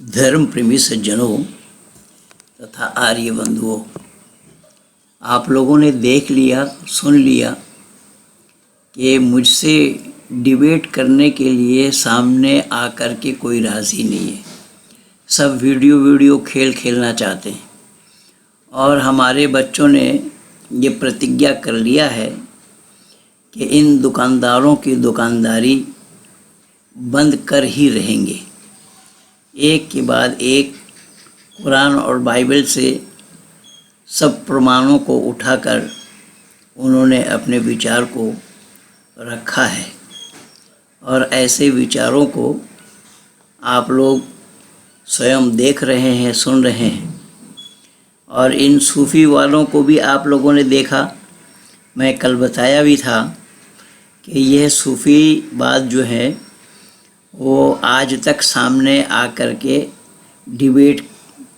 धर्म प्रेमी सज्जनों तथा आर्य बंधुओं, आप लोगों ने देख लिया, सुन लिया कि मुझसे डिबेट करने के लिए सामने आकर के कोई राज़ी नहीं है। सब वीडियो खेल खेलना चाहते हैं और हमारे बच्चों ने ये प्रतिज्ञा कर लिया है कि इन दुकानदारों की दुकानदारी बंद कर ही रहेंगे। एक के बाद एक कुरान और बाइबल से सब प्रमाणों को उठाकर उन्होंने अपने विचार को रखा है और ऐसे विचारों को आप लोग स्वयं देख रहे हैं, सुन रहे हैं। और इन सूफ़ी वालों को भी आप लोगों ने देखा, मैं कल बताया भी था कि यह सूफ़ी बात जो है वो आज तक सामने आकर के डिबेट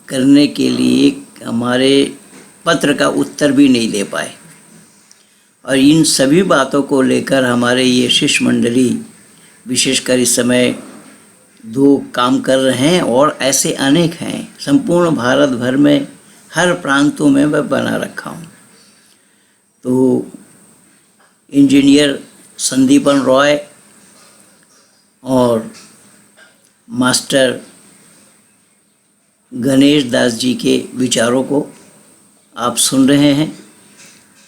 करने के लिए हमारे पत्र का उत्तर भी नहीं दे पाए। और इन सभी बातों को लेकर हमारे ये शिष्य मंडली विशेषकर इस समय दो काम कर रहे हैं और ऐसे अनेक हैं। संपूर्ण भारत भर में हर प्रांतों में मैं बना रखा हूँ। तो इंजीनियर संदीपन रॉय और मास्टर गणेश दास जी के विचारों को आप सुन रहे हैं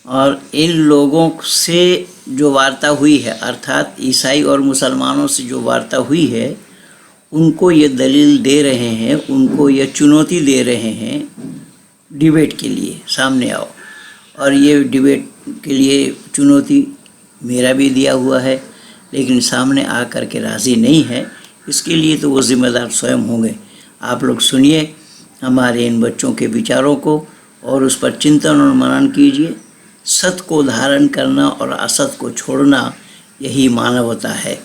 और इन लोगों से जो वार्ता हुई है, अर्थात ईसाई और मुसलमानों से जो वार्ता हुई है, उनको ये दलील दे रहे हैं, उनको ये चुनौती दे रहे हैं डिबेट के लिए सामने आओ। और ये डिबेट के लिए चुनौती मेरा भी दिया हुआ है, लेकिन सामने आकर के राज़ी नहीं है। इसके लिए तो वो ज़िम्मेदार स्वयं होंगे। आप लोग सुनिए हमारे इन बच्चों के विचारों को और उस पर चिंतन और मनन कीजिए। सत्य को धारण करना और असत को छोड़ना, यही मानवता है।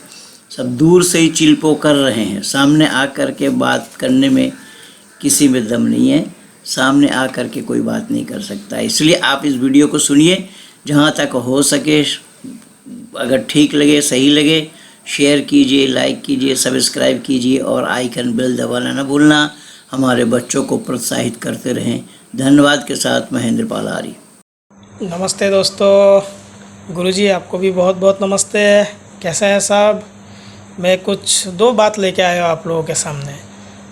सब दूर से ही चिल्पो कर रहे हैं, सामने आकर के बात करने में किसी में दम नहीं है। सामने आकर के कोई बात नहीं कर सकता। इसलिए आप इस वीडियो को सुनिए, जहाँ तक हो सके अगर ठीक लगे, सही लगे, शेयर कीजिए, लाइक कीजिए, सब्सक्राइब कीजिए और आइकन बेल दबाना न भूलना। हमारे बच्चों को प्रोत्साहित करते रहें। धन्यवाद के साथ महेंद्र पाल आर्य। नमस्ते दोस्तों, गुरुजी आपको भी बहुत बहुत नमस्ते। कैसे हैं सब? मैं कुछ दो बात लेके आया हूँ आप लोगों के सामने।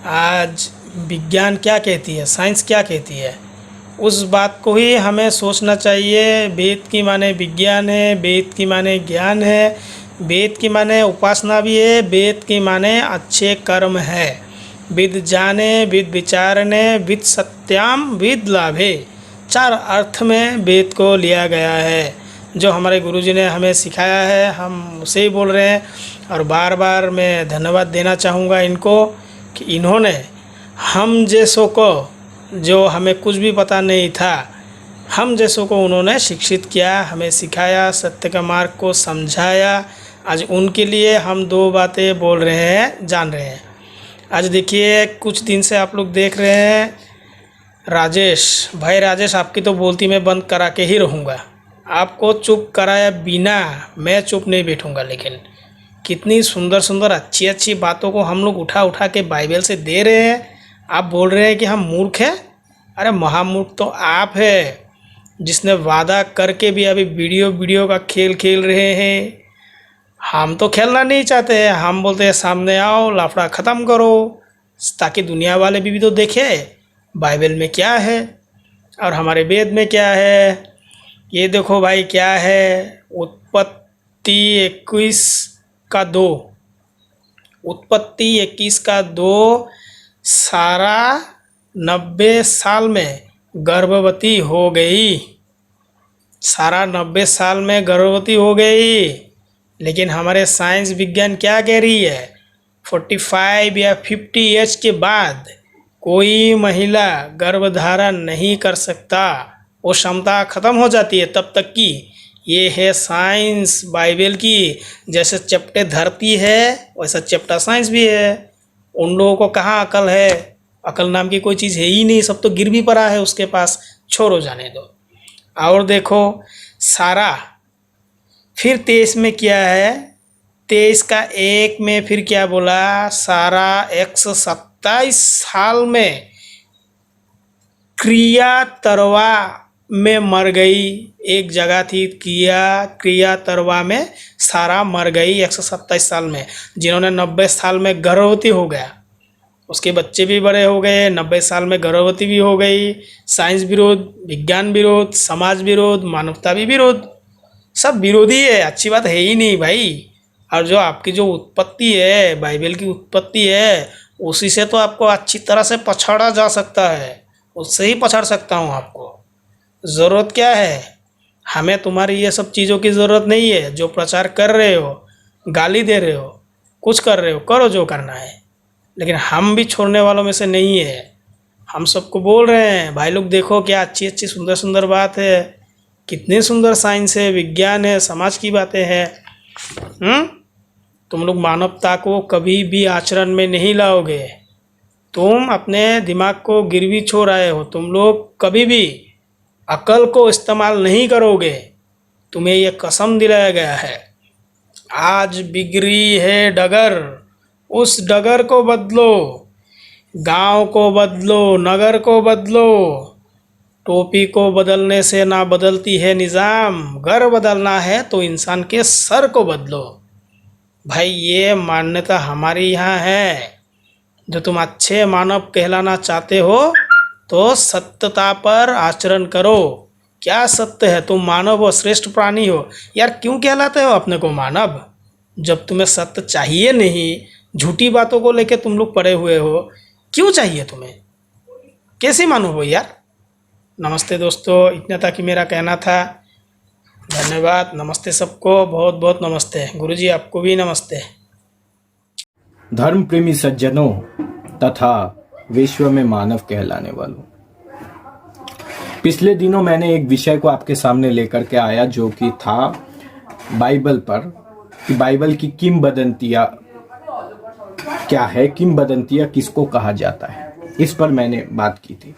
आज विज्ञान क्या कहती है, साइंस क्या कहती है, उस बात को ही हमें सोचना चाहिए। वेद की माने विज्ञान है, वेद की माने ज्ञान है, वेद की माने उपासना भी है, वेद की माने अच्छे कर्म है। विद जाने, विद विचारने, विद सत्याम, विद लाभे, चार अर्थ में वेद को लिया गया है। जो हमारे गुरुजी ने हमें सिखाया है, हम उसे ही बोल रहे हैं। और बार बार मैं धन्यवाद देना चाहूँगा इनको कि इन्होंने हम जैसों को, जो हमें कुछ भी पता नहीं था, हम जैसों को उन्होंने शिक्षित किया, हमें सिखाया, सत्य का मार्ग को समझाया। आज उनके लिए हम दो बातें बोल रहे हैं, जान रहे हैं। आज देखिए, कुछ दिन से आप लोग देख रहे हैं राजेश भाई, राजेश आपकी तो बोलती मैं बंद करा के ही रहूँगा। आपको चुप कराया बिना मैं चुप नहीं बैठूँगा। लेकिन कितनी सुंदर सुंदर अच्छी अच्छी बातों को हम लोग उठा उठा के बाइबल से दे रहे हैं। आप बोल रहे हैं कि हम मूर्ख हैं। अरे महामूर्ख तो आप है, जिसने वादा करके भी अभी वीडियो का खेल खेल रहे हैं। हम तो खेलना नहीं चाहते हैं। हम बोलते हैं सामने आओ, लाफड़ा ख़त्म करो, ताकि दुनिया वाले भी तो देखे बाइबल में क्या है और हमारे वेद में क्या है। ये देखो भाई, क्या है, उत्पत्ति 21:2, उत्पत्ति 21:2, सारा 90 साल में गर्भवती हो गई। सारा 90 साल में गर्भवती हो गई। लेकिन हमारे साइंस विज्ञान क्या कह रही है, 45 या 50 एज के बाद कोई महिला गर्भधारण नहीं कर सकता। वो क्षमता ख़त्म हो जाती है तब तक की। ये है साइंस बाइबल की। जैसे चपटे धरती है वैसा चपटा साइंस भी है। उन लोगों को कहाँ अकल है? अकल नाम की कोई चीज़ है ही नहीं। सब तो गिर भी पड़ा है उसके पास, छोड़ो, जाने दो। और देखो सारा, फिर 23 में क्या है, 23 का 1 में फिर क्या बोला, सारा 170 127 साल में क्रिया तरवा में मर गई। एक जगह थी क्रिया तरवा में सारा मर गई 127 साल में। जिन्होंने 90 साल में गर्भवती हो गया, उसके बच्चे भी बड़े हो गए, 90 साल में गर्भवती भी हो गई। साइंस विरोध, विज्ञान विरोध, समाज विरोध, मानवता भी विरोध, सब विरोधी है। अच्छी बात है ही नहीं भाई। और जो आपकी जो उत्पत्ति है, बाइबल की उत्पत्ति है, उसी से तो आपको अच्छी तरह से पछाड़ा जा सकता है। उससे ही पछाड़ सकता हूँ आपको। ज़रूरत क्या है? हमें तुम्हारी ये सब चीज़ों की ज़रूरत नहीं है। जो प्रचार कर रहे हो, गाली दे रहे हो, कुछ कर रहे हो, करो जो करना है, लेकिन हम भी छोड़ने वालों में से नहीं है। हम सबको बोल रहे हैं भाई लोग देखो क्या अच्छी अच्छी सुंदर सुंदर बात है, कितनी सुंदर साइंस है, विज्ञान है, समाज की बातें हैं। तुम लोग मानवता को कभी भी आचरण में नहीं लाओगे। तुम अपने दिमाग को गिरवी छोड़ आए हो। तुम लोग कभी भी अकल को इस्तेमाल नहीं करोगे। तुम्हें ये कसम दिलाया गया है। आज बिगड़ी है डगर, उस डगर को बदलो। गांव को बदलो, नगर को बदलो। टोपी को बदलने से ना बदलती है निज़ाम। घर बदलना है तो इंसान के सर को बदलो। भाई ये मान्यता हमारी यहाँ है। जो तुम अच्छे मानव कहलाना चाहते हो तो सत्यता पर आचरण करो। क्या सत्य है? तुम मानव हो, श्रेष्ठ प्राणी हो। यार क्यों कहलाते हो अपने को मानव, जब तुम्हें सत्य चाहिए नहीं? झूठी बातों को लेके तुम लोग पड़े हुए हो। क्यों चाहिए तुम्हें? कैसे मानो हो यार? नमस्ते दोस्तों, इतना तक ही मेरा कहना था। धन्यवाद। नमस्ते सबको, बहुत बहुत नमस्ते। गुरुजी आपको भी नमस्ते। धर्म प्रेमी सज्जनों तथा विश्व में मानव कहलाने वालों, पिछले दिनों मैंने एक विषय को आपके सामने लेकर के आया जो कि था बाइबल पर, कि बाइबल की किंवदंतियां क्या है, किंवदंतियां किसको कहा जाता है। इस पर मैंने बात की थी।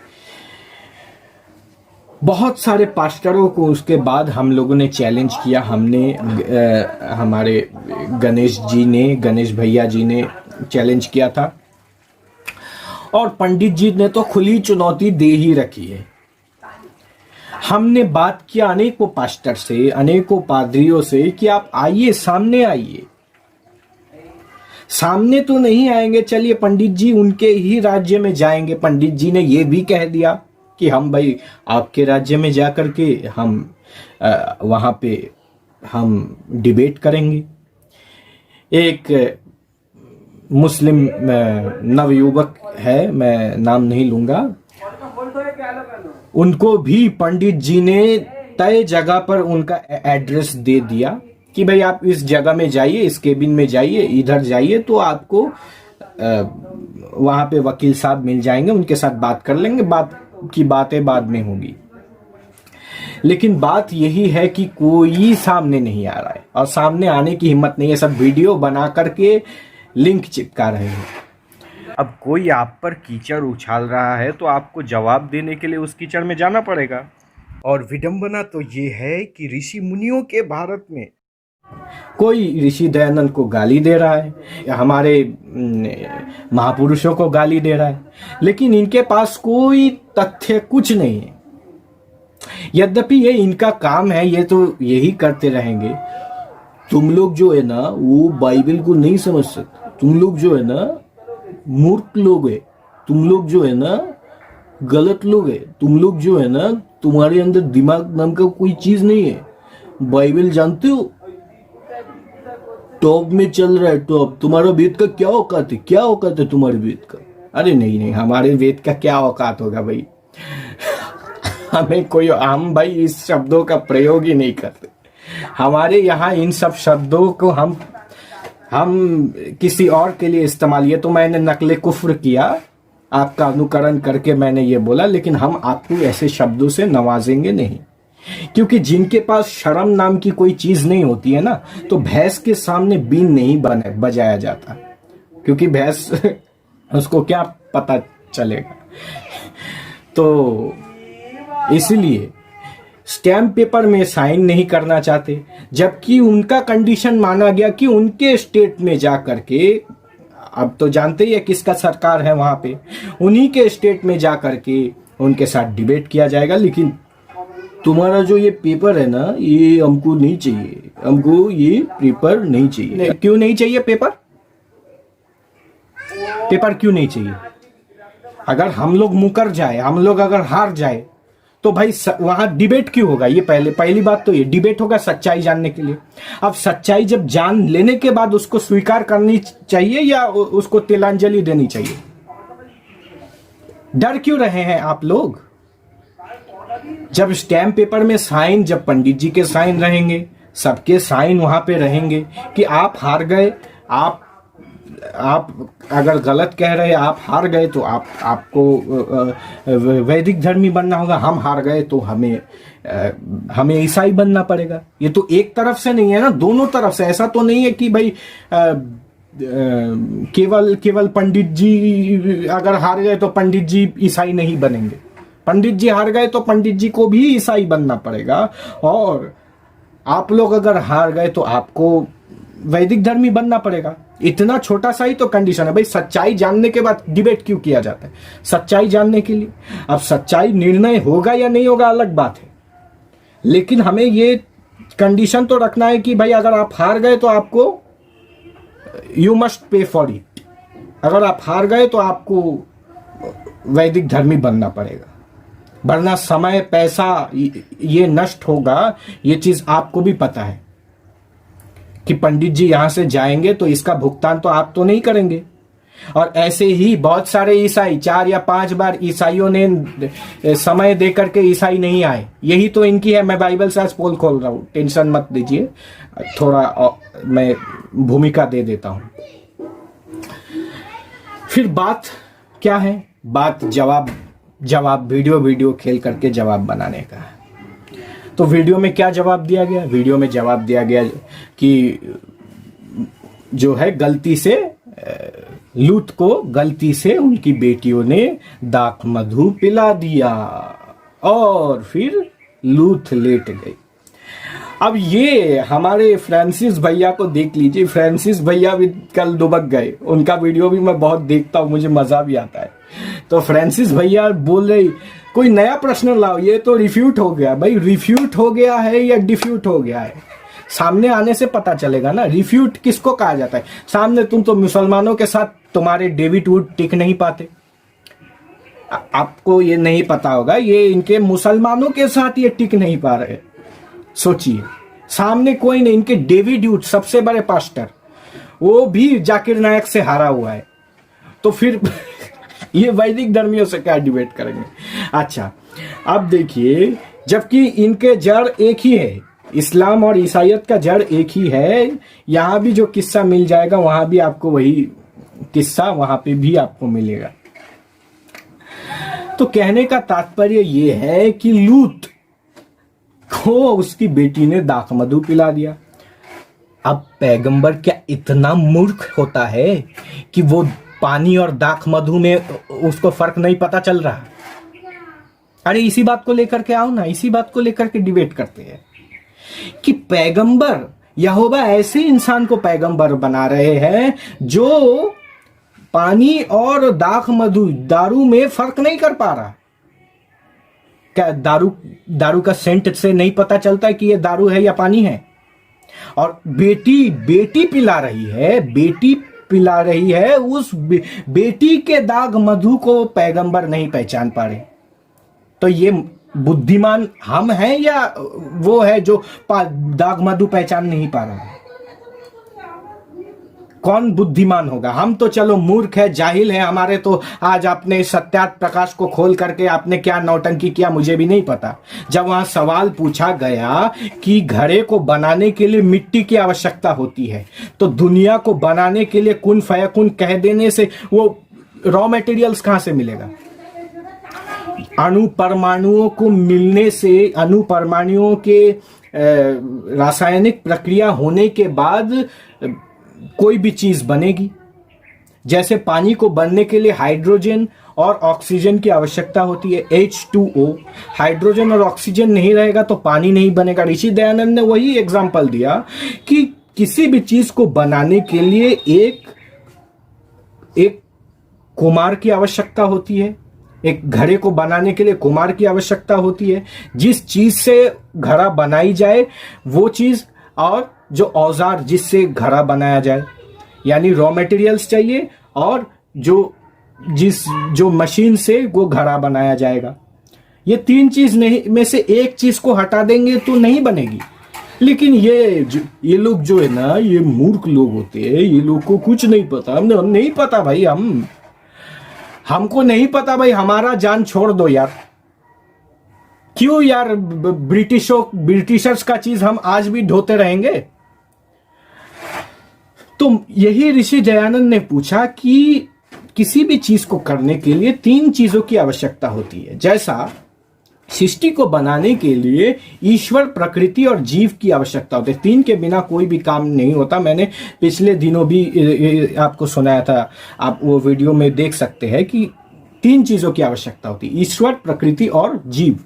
बहुत सारे पास्टरों को उसके बाद हम लोगों ने चैलेंज किया। हमारे गणेश भैया जी ने चैलेंज किया था, और पंडित जी ने तो खुली चुनौती दे ही रखी है। हमने बात किया अनेकों पास्टर से, अनेकों पादरियों से कि आप आइए, सामने आइए। सामने तो नहीं आएंगे, चलिए पंडित जी उनके ही राज्य में जाएंगे। पंडित जी ने ये भी कह दिया कि हम भाई आपके राज्य में जा कर के हम वहाँ पे हम डिबेट करेंगे। एक मुस्लिम नवयुवक है, मैं नाम नहीं लूंगा, उनको भी पंडित जी ने तय जगह पर उनका एड्रेस दे दिया कि भाई आप इस जगह में जाइए, इस केबिन में जाइए, इधर जाइए, तो आपको वहाँ पे वकील साहब मिल जाएंगे, उनके साथ बात कर लेंगे, बात की बातें बाद में होगी। लेकिन बात यही है कि कोई सामने नहीं आ रहा है, और सामने आने की हिम्मत नहीं है। सब वीडियो बना करके लिंक चिपका रहे हैं। अब कोई आप पर कीचड़ उछाल रहा है तो आपको जवाब देने के लिए उस कीचड़ में जाना पड़ेगा। और विडंबना तो ये है कि ऋषि मुनियों के भारत में कोई ऋषि दयानंद को गाली दे रहा है, या हमारे महापुरुषों को गाली दे रहा है, लेकिन इनके पास कोई तथ्य कुछ नहीं है। यद्यपि ये इनका काम है, ये तो यही करते रहेंगे। तुम लोग जो है ना वो बाइबल को नहीं समझ सकते। तुम लोग जो है ना मूर्ख लोग है। तुम लोग जो है ना गलत लोग है। तुम लोग जो है ना, तुम्हारे अंदर दिमाग नाम का कोई चीज नहीं है। बाइबल जानते हो, टॉप में चल रहा है, टॉप। तुम्हारा वेद का क्या औकात है? क्या औकात है तुम्हारे वेद का? अरे नहीं, हमारे वेद का क्या औकात होगा भाई। हम भाई इस शब्दों का प्रयोग ही नहीं करते। हमारे यहाँ इन सब शब्दों को हम किसी और के लिए इस्तेमाल, ये तो मैंने नकले कुफ्र किया, आपका अनुकरण करके मैंने ये बोला, लेकिन हम आपको ऐसे शब्दों से नवाजेंगे नहीं। क्योंकि जिनके पास शर्म नाम की कोई चीज नहीं होती है ना, तो भैंस के सामने बीन नहीं बजाया जाता, क्योंकि भैंस उसको क्या पता चलेगा। तो इसलिए स्टैम्प पेपर में साइन नहीं करना चाहते, जबकि उनका कंडीशन माना गया कि उनके स्टेट में जा करके अब तो जानते ही है किसका सरकार है वहां पे, उन्हीं के स्टेट में जा करके उनके साथ डिबेट किया जाएगा। लेकिन तुम्हारा जो ये पेपर है ना, ये हमको नहीं चाहिए, हमको ये पेपर नहीं चाहिए। क्यों नहीं चाहिए पेपर? पेपर क्यों नहीं चाहिए? अगर हम लोग मुकर जाए, हम लोग अगर हार जाए तो भाई वहां डिबेट क्यों होगा? ये पहली बात तो ये डिबेट होगा सच्चाई जानने के लिए। अब सच्चाई जब जान लेने के बाद उसको स्वीकार करनी चाहिए या उसको तिलांजलि देनी चाहिए? डर क्यों रहे हैं आप लोग? जब स्टैम्प पेपर में साइन, जब पंडित जी के साइन रहेंगे, सबके साइन वहां पे रहेंगे कि आप हार गए, आप अगर गलत कह रहे हैं, आप हार गए तो आपको वैदिक धर्मी बनना होगा, हम हार गए तो हमें ईसाई बनना पड़ेगा। ये तो एक तरफ से नहीं है ना, दोनों तरफ से। ऐसा तो नहीं है कि भाई केवल पंडित जी अगर हार गए तो पंडित जी ईसाई नहीं बनेंगे। पंडित जी हार गए तो पंडित जी को भी ईसाई बनना पड़ेगा, और आप लोग अगर हार गए तो आपको वैदिक धर्मी बनना पड़ेगा। इतना छोटा सा ही तो कंडीशन है भाई। सच्चाई जानने के बाद डिबेट क्यों किया जाता है? सच्चाई जानने के लिए। अब सच्चाई निर्णय होगा या नहीं होगा अलग बात है, लेकिन हमें ये कंडीशन तो रखना है कि भाई अगर आप हार गए तो आपको you must pay for it. अगर आप हार गए तो आपको वैदिक धर्मी बनना पड़ेगा, वरना समय पैसा ये नष्ट होगा। ये चीज आपको भी पता है कि पंडित जी यहां से जाएंगे तो इसका भुगतान तो आप तो नहीं करेंगे। और ऐसे ही बहुत सारे ईसाई 4 या 5 बार ईसाइयों ने समय देकर के ईसाई नहीं आए। यही तो इनकी है। मैं बाइबल से आज पोल खोल रहा हूं, टेंशन मत दीजिए, थोड़ा मैं भूमिका दे देता हूं। फिर बात क्या है? बात जवाब वीडियो खेल करके जवाब बनाने का है। तो वीडियो में क्या जवाब दिया गया? वीडियो में जवाब दिया गया कि जो है गलती से लूत को गलती से उनकी बेटियों ने दाख मधु पिला दिया और फिर लूत लेट गई। अब ये हमारे फ्रांसिस भैया को देख लीजिए। फ्रांसिस भैया भी कल दुबक गए। उनका वीडियो भी मैं बहुत देखता हूं, मुझे मजा भी आता है। तो फ्रांसिस भैया बोल रहे कोई नया प्रश्न लाओ, ये तो रिफ्यूट हो गया। भाई रिफ्यूट हो गया है या डिफ्यूट हो गया है, सामने आने से पता चलेगा ना। रिफ्यूट किसको कहा जाता है? सामने तुम तो मुसलमानों के साथ तुम्हारे डेविड वुड टिक नहीं पाते, आपको ये नहीं पता होगा। ये इनके मुसलमानों के साथ ये टिक नहीं पा रहे। सोचिए, सामने कोई नहीं, इनके डेविड वुड सबसे बड़े पास्टर, वो भी जाकिर नायक से हारा हुआ है। तो फिर ये वैदिक धर्मियों से क्या डिबेट करेंगे? अच्छा, अब देखिए, जबकि इनके जड़ एक ही है, इस्लाम और ईसाईयत का जड़ एक ही है। यहां भी जो किस्सा मिल जाएगा वहां भी आपको वही किस्सा वहां पे भी आपको मिलेगा। तो कहने का तात्पर्य ये है कि लूत को उसकी बेटी ने दाख मधु पिला दिया। अब पैगंबर क्या इतना मूर्ख होता है कि वो पानी और दाख मधु में उसको फर्क नहीं पता चल रहा? अरे इसी बात को लेकर के आओ ना, इसी बात को लेकर के डिबेट करते हैं कि पैगंबर यहोवा ऐसे इंसान को पैगंबर बना रहे हैं जो पानी और दाख मधु दारू में फर्क नहीं कर पा रहा। क्या दारू का सेंट से नहीं पता चलता कि ये दारू है या पानी है? और बेटी पिला रही है, उस बेटी के दाग मधु को पैगंबर नहीं पहचान पा रहे। तो ये बुद्धिमान हम हैं या वो है जो दाग मधु पहचान नहीं पा रहा है? कौन बुद्धिमान होगा? हम तो चलो मूर्ख है, जाहिल है। हमारे तो आज आपने सत्यार्थ प्रकाश को खोल करके आपने क्या नौटंकी किया मुझे भी नहीं पता। जब वहां सवाल पूछा गया कि घड़े को बनाने के लिए मिट्टी की आवश्यकता होती है, तो दुनिया को बनाने के लिए कुन फयकुन कह देने से वो रॉ मटेरियल्स कहां से मिलेगा? अणु परमाणुओं को मिलने से, अणु परमाणुओं के रासायनिक प्रक्रिया होने के बाद कोई भी चीज बनेगी। जैसे पानी को बनने के लिए हाइड्रोजन और ऑक्सीजन की आवश्यकता होती है, H2O। हाइड्रोजन और ऑक्सीजन नहीं रहेगा तो पानी नहीं बनेगा। ऋषि दयानंद ने वही एग्जांपल दिया कि किसी भी चीज को बनाने के लिए एक एक कुम्हार की आवश्यकता होती है, एक घड़े को बनाने के लिए कुम्हार की आवश्यकता होती है। जिस चीज से घड़ा बनाई जाए वो चीज, और जो औजार जिससे घड़ा बनाया जाए, यानी रॉ मटेरियल्स चाहिए, और जो मशीन से वो घड़ा बनाया जाएगा। ये तीन चीज नहीं में से एक चीज को हटा देंगे तो नहीं बनेगी। लेकिन ये लोग जो है ना, ये मूर्ख लोग होते हैं, ये लोग को कुछ नहीं पता। हम नहीं पता भाई, हमको नहीं पता भाई, हमारा जान छोड़ दो यार। क्यों यार ब्रिटिशर्स का चीज हम आज भी ढोते रहेंगे? तो यही ऋषि दयानंद ने पूछा कि किसी भी चीज को करने के लिए तीन चीजों की आवश्यकता होती है। जैसा सृष्टि को बनाने के लिए ईश्वर, प्रकृति और जीव की आवश्यकता होती है। तीन के बिना कोई भी काम नहीं होता। मैंने पिछले दिनों भी आपको सुनाया था, आप वो वीडियो में देख सकते हैं कि तीन चीजों की आवश्यकता होती है, ईश्वर, प्रकृति और जीव।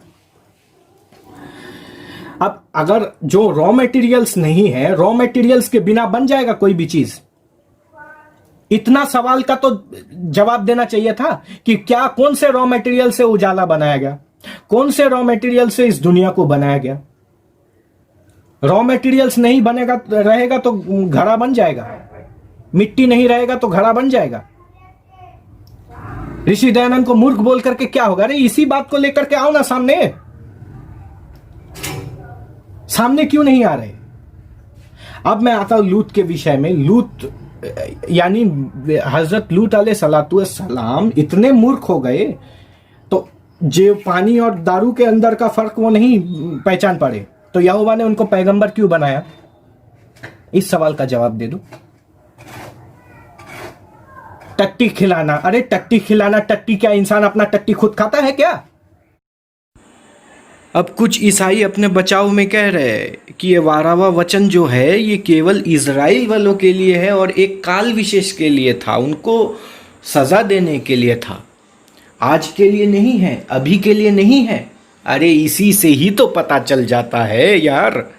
अब अगर जो रॉ मटेरियल्स नहीं है, रॉ मटेरियल्स के बिना बन जाएगा कोई भी चीज? इतना सवाल का तो जवाब देना चाहिए था कि क्या, कौन से रॉ मटेरियल से उजाला बनाया गया, कौन से रॉ मटेरियल से इस दुनिया को बनाया गया। रॉ मटेरियल्स नहीं बनेगा रहेगा तो घड़ा बन जाएगा, मिट्टी नहीं रहेगा तो घड़ा बन जाएगा। ऋषि दयानंद को मूर्ख बोल करके क्या होगा? अरे इसी बात को लेकर के आओ ना सामने क्यों नहीं आ रहे? अब मैं आता हूं लूत के विषय में। लूत यानी हजरत लूत अलैहिस्सलाम इतने मूर्ख हो गए तो जो पानी और दारू के अंदर का फर्क वो नहीं पहचान पाए, तो यहोवा ने उनको पैगंबर क्यों बनाया? इस सवाल का जवाब दे दो। टट्टी खिलाना, अरे टट्टी खिलाना, टट्टी क्या इंसान अपना टट्टी खुद खाता है क्या? अब कुछ ईसाई अपने बचाव में कह रहे हैं कि ये 12वां वचन जो है ये केवल इजराइल वालों के लिए है और एक काल विशेष के लिए था, उनको सजा देने के लिए था, आज के लिए नहीं है, अभी के लिए नहीं है। अरे इसी से ही तो पता चल जाता है यार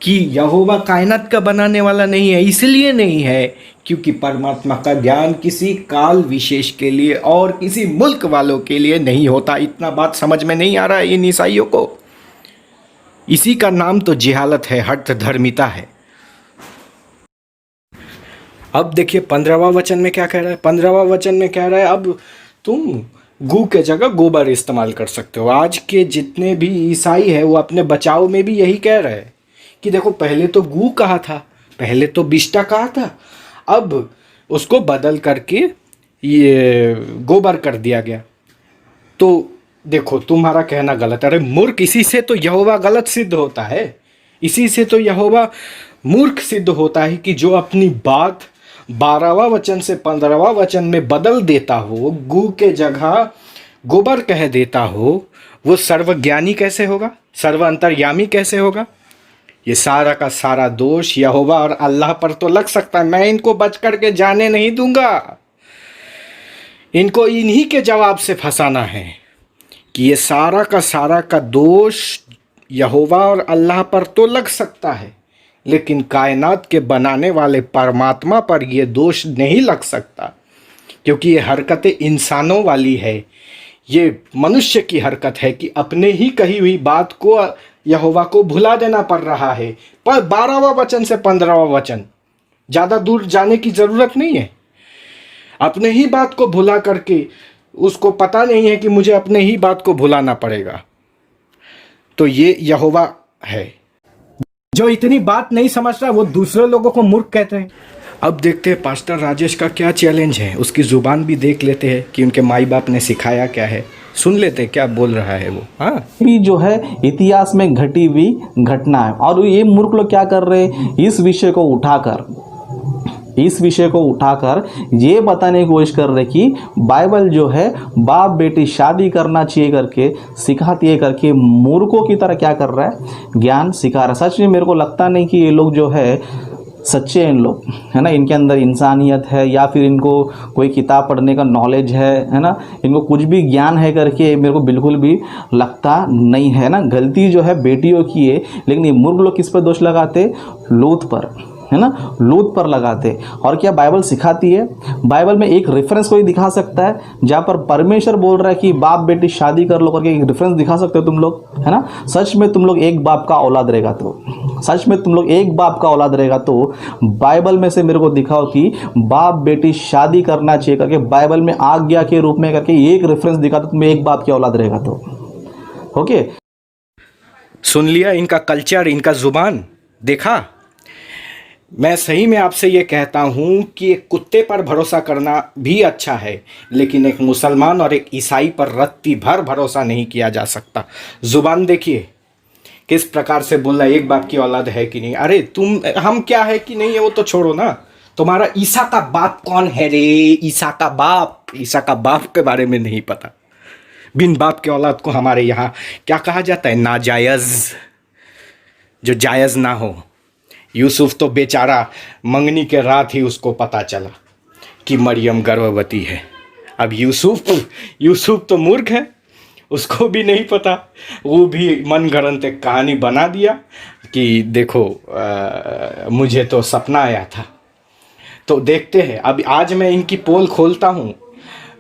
कि यहोवा कायनात का बनाने वाला नहीं है। इसलिए नहीं है क्योंकि परमात्मा का ज्ञान किसी काल विशेष के लिए और किसी मुल्क वालों के लिए नहीं होता। इतना बात समझ में नहीं आ रहा है इन ईसाइयों को। इसी का नाम तो जिहालत है, हठ धर्मिता है। अब देखिए 15वां वचन में क्या कह रहा है। 15वां वचन में कह रहा है अब तुम गू के जगह गोबर इस्तेमाल कर सकते हो। आज के जितने भी ईसाई है वो अपने बचाव में भी यही कह रहे हैं कि देखो पहले तो गू कहा था, पहले तो बिष्टा कहा था, अब उसको बदल करके ये गोबर कर दिया गया। तो देखो तुम्हारा कहना गलत है। अरे मूर्ख, इसी से तो यहोवा गलत सिद्ध होता है, इसी से तो यहोवा मूर्ख सिद्ध होता है कि जो अपनी बात 12वां वचन से 15वां वचन में बदल देता हो, गू के जगह गोबर कह देता हो, वो सर्वज्ञानी कैसे होगा, सर्व अंतर्यामी कैसे होगा? ये सारा का सारा दोष यहोवा और अल्लाह पर तो लग सकता है। मैं इनको बच करके जाने नहीं दूंगा। इनको इन्हीं के जवाब से फंसाना है कि ये सारा का दोष यहोवा और अल्लाह पर तो लग सकता है, लेकिन कायनात के बनाने वाले परमात्मा पर ये दोष नहीं लग सकता, क्योंकि ये हरकतें इंसानों वाली है। ये मनुष्य की हरकत है कि अपने ही कही हुई बात को यहोवा को भुला देना पड़ रहा है। पर 12वां वचन से 15वां वचन, ज़्यादा दूर जाने की ज़रूरत नहीं है। अपने ही बात को भुला करके उसको पता नहीं है कि मुझे अपने ही बात को भुलाना पड़ेगा। तो ये यहोवा है। जो इतनी बात नहीं समझ रहा वो दूसरे लोगों को मूर्ख कहते हैं। अब देखते हैं पास्टर राजेश का क्या चैलेंज है, उसकी ज़ुबान भी देख लेते हैं कि उनके माई बाप ने सिखाया क्या है। सुन लेते हैं क्या बोल रहा है वो। हाँ, भी जो है इतिहास में घटी हुई घटना है और ये मूर्ख लोग क्या कर रहे हैं, इस विषय को उठाकर ये बताने की कोशिश कर रहे कि बाइबल जो है बाप बेटी शादी करना चाहिए करके सिखाती है करके मूर्खों की तरह क्या कर रहा है, ज्ञान सिखा रहा है। सच में मेरे को लगता नहीं कि ये लोग जो है सच्चे हैं लोग, है ना। इनके अंदर इंसानियत है या फिर इनको कोई किताब पढ़ने का नॉलेज है ना, इनको कुछ भी ज्ञान है करके मेरे को बिल्कुल भी लगता नहीं है ना। गलती जो है बेटियों की है, लेकिन ये मूर्ख लोग किस पर दोष लगाते, लूत पर, है ना, लूत पर लगाते। और क्या बाइबल सिखाती है? बाइबल में एक रेफरेंस कोई दिखा सकता है जहाँ पर परमेश्वर बोल रहा है कि बाप बेटी शादी कर लो करके? एक रेफरेंस दिखा सकते हो तुम लोग, है ना? सच में तुम लोग एक बाप का औलाद रहेगा तो, सच में तुम लोग एक बाप का औलाद रहेगा तो बाइबल में से मेरे को दिखाओ कि बाप बेटी शादी करना चाहिए करके बाइबल में आज्ञा के रूप में करके एक रेफरेंस दिखा तो तुम एक बाप की औलाद रहेगा तो। ओके, सुन लिया इनका कल्चर, इनका जुबान देखा। मैं सही में आपसे ये कहता हूँ कि एक कुत्ते पर भरोसा करना भी अच्छा है, लेकिन एक मुसलमान और एक ईसाई पर रत्ती भर भरोसा नहीं किया जा सकता। जुबान देखिए किस प्रकार से बोल रहा है, एक बाप की औलाद है कि नहीं। अरे तुम, हम क्या है कि नहीं है वो तो छोड़ो ना, तुम्हारा ईसा का बाप कौन है रे? ईसा का बाप के बारे में नहीं पता। बिन बाप के औलाद को हमारे यहाँ क्या कहा जाता है? नाजायज़, जो जायज़ ना हो। यूसुफ तो बेचारा मंगनी के रात ही उसको पता चला कि मरियम गर्भवती है। अब यूसुफ तो मूर्ख है, उसको भी नहीं पता। वो भी मन गढ़ंत एक कहानी बना दिया कि देखो मुझे तो सपना आया था। तो देखते हैं, अब आज मैं इनकी पोल खोलता हूँ।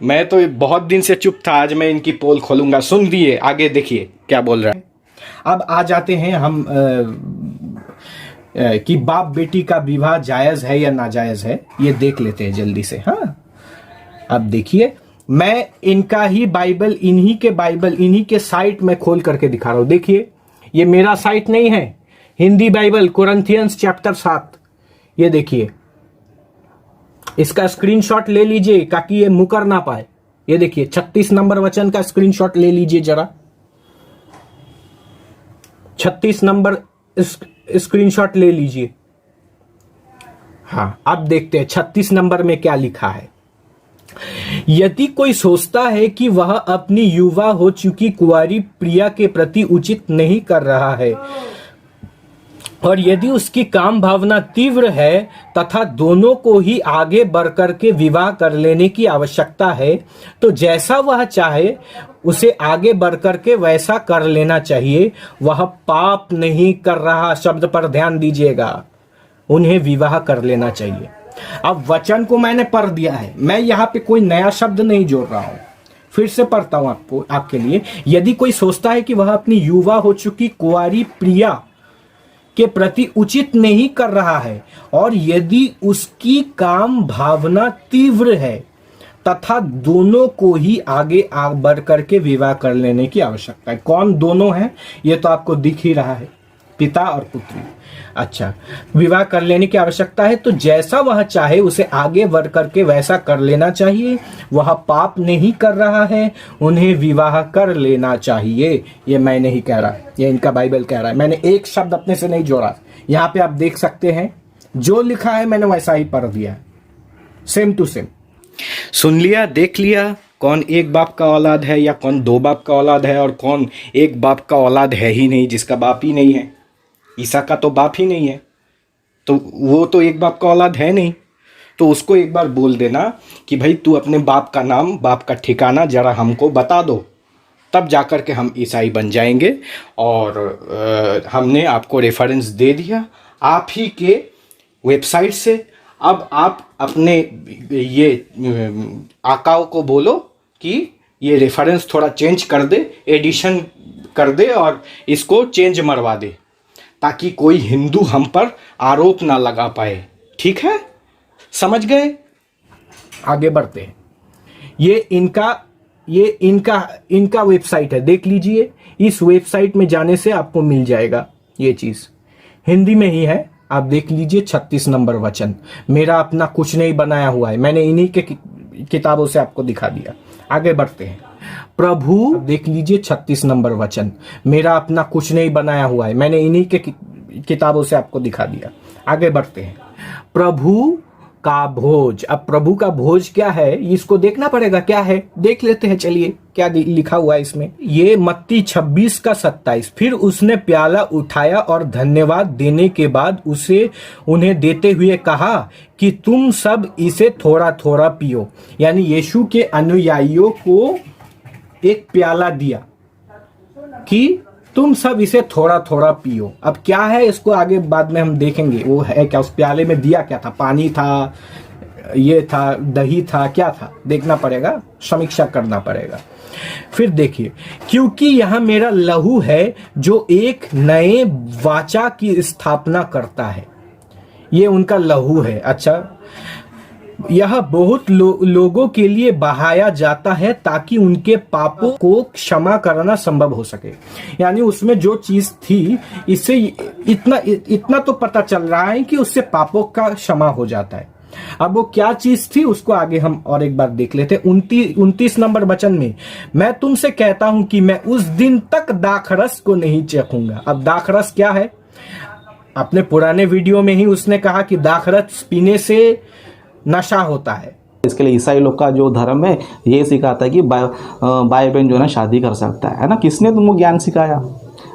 मैं तो बहुत दिन से चुप था, आज मैं इनकी पोल खोलूंगा। सुन दिए, आगे देखिए क्या बोल रहा है। अब आ जाते हैं हम कि बाप बेटी का विवाह जायज है या नाजायज है, ये देख लेते हैं जल्दी से। हाँ, अब देखिए, मैं इनका ही बाइबल, इन्हीं के साइट में खोल करके दिखा रहा हूं। देखिए, ये मेरा साइट नहीं है, हिंदी बाइबल कोरिन्थियंस चैप्टर 7। ये देखिए, इसका स्क्रीनशॉट ले लीजिए ताकि ये मुकर ना पाए। ये देखिए 36 नंबर वचन का स्क्रीनशॉट ले लीजिए जरा। 36 नंबर स्क्रीनशॉट ले लीजिए। हाँ, अब देखते हैं 36 नंबर में क्या लिखा है। यदि कोई सोचता है कि वह अपनी युवा हो चुकी कुंवारी प्रिया के प्रति उचित नहीं कर रहा है, और यदि उसकी काम भावना तीव्र है तथा दोनों को ही आगे बढ़कर के विवाह कर लेने की आवश्यकता है, तो जैसा वह चाहे उसे आगे बढ़कर के वैसा कर लेना चाहिए। वह पाप नहीं कर रहा, शब्द पर ध्यान दीजिएगा। उन्हें विवाह कर लेना चाहिए। अब वचन को मैंने पढ़ दिया है, मैं यहाँ पे कोई नया शब्द नहीं जोड़ रहा हूं। फिर से पढ़ता हूं आपके लिए। यदि कोई सोचता है कि वह अपनी युवा हो चुकी कुंवारी प्रिया के प्रति उचित नहीं कर रहा है, और यदि उसकी काम भावना तीव्र है तथा दोनों को ही आगे बढ़ करके विवाह कर लेने की आवश्यकता है। कौन दोनों है? ये तो आपको दिख ही रहा है, पिता और पुत्री। अच्छा, विवाह कर लेने की आवश्यकता है, तो जैसा वह चाहे उसे आगे बढ़ करके वैसा कर लेना चाहिए। वह पाप नहीं कर रहा है, उन्हें विवाह कर लेना चाहिए। ये मैं नहीं कह रहा, ये इनका बाइबल कह रहा है। मैंने एक शब्द अपने से नहीं जोड़ा। यहाँ पे आप देख सकते हैं, जो लिखा है मैंने वैसा ही पढ़ दिया, सेम टू सेम। सुन लिया, देख लिया, कौन एक बाप का औलाद है या कौन दो बाप का औलाद है, और कौन एक बाप का औलाद है ही नहीं, जिसका बाप ही नहीं है। ईसा का तो बाप ही नहीं है, तो वो तो एक बाप का औलाद है नहीं। तो उसको एक बार बोल देना कि भाई तू अपने बाप का नाम, बाप का ठिकाना जरा हमको बता दो, तब जाकर के हम ईसाई बन जाएंगे। और हमने आपको रेफरेंस दे दिया आप ही के वेबसाइट से। अब आप अपने ये आकाओं को बोलो कि ये रेफरेंस थोड़ा चेंज कर दे, एडिशन कर दे और इसको चेंज मरवा दे, ताकि कोई हिंदू हम पर आरोप ना लगा पाए। ठीक है, समझ गए? आगे बढ़ते हैं। ये इनका वेबसाइट है, देख लीजिए। इस वेबसाइट में जाने से आपको मिल जाएगा ये चीज, हिंदी में ही है। आप देख लीजिए 36 नंबर वचन। मेरा अपना कुछ नहीं बनाया हुआ है, मैंने इन्हीं के किताबों से आपको दिखा दिया। आगे बढ़ते हैं। प्रभु, देख लीजिए 36 नंबर वचन। मेरा अपना कुछ नहीं बनाया हुआ है, मैंने इन्हीं के किताबों से आपको दिखा दिया। आगे बढ़ते हैं। प्रभु का भोज। अब प्रभु का भोज क्या है, इसको देखना पड़ेगा। क्या है, देख लेते हैं। चलिए, क्या लिखा हुआ है इसमें। ये मत्ती 26 का 27। फिर उसने प्याला उठाया और धन्यवाद देने के बाद उसे उन्हें देते हुए कहा कि तुम सब इसे थोड़ा थोड़ा पियो। यानी यीशु के अनुयायियों को एक प्याला दिया कि तुम सब इसे थोड़ा थोड़ा पियो। अब क्या है इसको आगे बाद में हम देखेंगे, वो है क्या, उस प्याले में दिया क्या था, पानी था, ये था, दही था, क्या था, देखना पड़ेगा, समीक्षा करना पड़ेगा। फिर देखिए, क्योंकि यह मेरा लहू है जो एक नए वाचा की स्थापना करता है। ये उनका लहू है। अच्छा, यह बहुत लोगों के लिए बहाया जाता है ताकि उनके पापों को क्षमा करना संभव हो सके। यानी उसमें जो चीज थी, इससे इतना तो पता चल रहा है कि उससे पापों का क्षमा हो जाता है। अब वो क्या चीज थी उसको आगे हम और एक बार देख लेते। 29 नंबर वचन में, मैं तुमसे कहता हूं कि मैं उस दिन तक दाखरस को नहीं चखूंगा। अब दाखरस क्या है? अपने पुराने वीडियो में ही उसने कहा कि दाखरस पीने से नशा होता है। इसके लिए ईसाई लोग का जो धर्म है ये सिखाता है कि भाई बहन जो है ना शादी कर सकता है ना। किसने तुमको ज्ञान सिखाया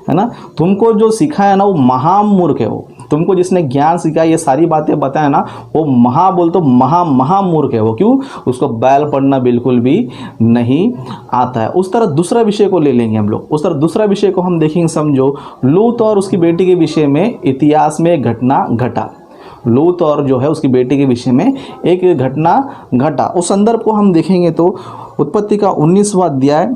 है ना? तुमको जो सिखाया ना वो महामूर्ख है। वो तुमको जिसने ज्ञान सिखाया, ये सारी बातें बताया ना, वो महामूर्ख है वो। क्यों? उसको बैल पढ़ना बिल्कुल भी नहीं आता है। उस तरह दूसरा विषय को ले लेंगे हम लोग। उस तरह दूसरा विषय को हम देखेंगे। समझो, लूत और उसकी बेटी के विषय में इतिहास में एक घटना घटा। लूत और जो है उसकी बेटी के विषय में एक घटना घटा। उस संदर्भ को हम देखेंगे तो उत्पत्ति का 19वां अध्याय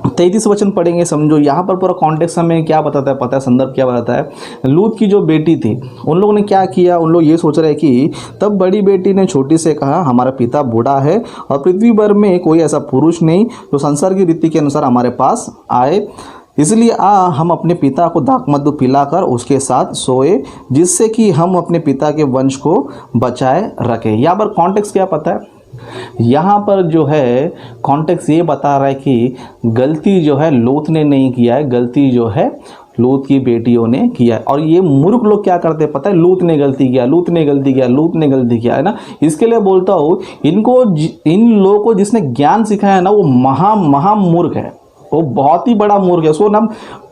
33 वचन पढ़ेंगे। समझो, यहाँ पर पूरा कॉन्टेक्स्ट हमें क्या बताता है, पता है संदर्भ क्या बताता है? लूत की जो बेटी थी, उन लोगों ने क्या किया? उन लोग ये सोच रहे कि तब बड़ी बेटी ने छोटी से कहा, हमारा पिता बूढ़ा है और पृथ्वी भर में कोई ऐसा पुरुष नहीं जो संसार की रीति के अनुसार हमारे पास आए, इसलिए हम अपने पिता को दाखमधु पिलाकर उसके साथ सोए, जिससे कि हम अपने पिता के वंश को बचाए रखें। यहाँ पर कॉन्टेक्स्ट क्या पता है? यहाँ पर जो है कॉन्टेक्स्ट ये बता रहा है कि गलती जो है लूत ने नहीं किया है, गलती जो है लूत की बेटियों ने किया है। और ये मूर्ख लोग क्या करते हैं पता है? लूत ने गलती किया, लूत ने गलती किया, लूत ने गलती किया, है ना। इसके लिए बोलता हूँ, इन लोगों को जिसने ज्ञान सिखाया ना वो महामूर्ख है। वो बहुत ही बड़ा मूर्ख है। उसको ना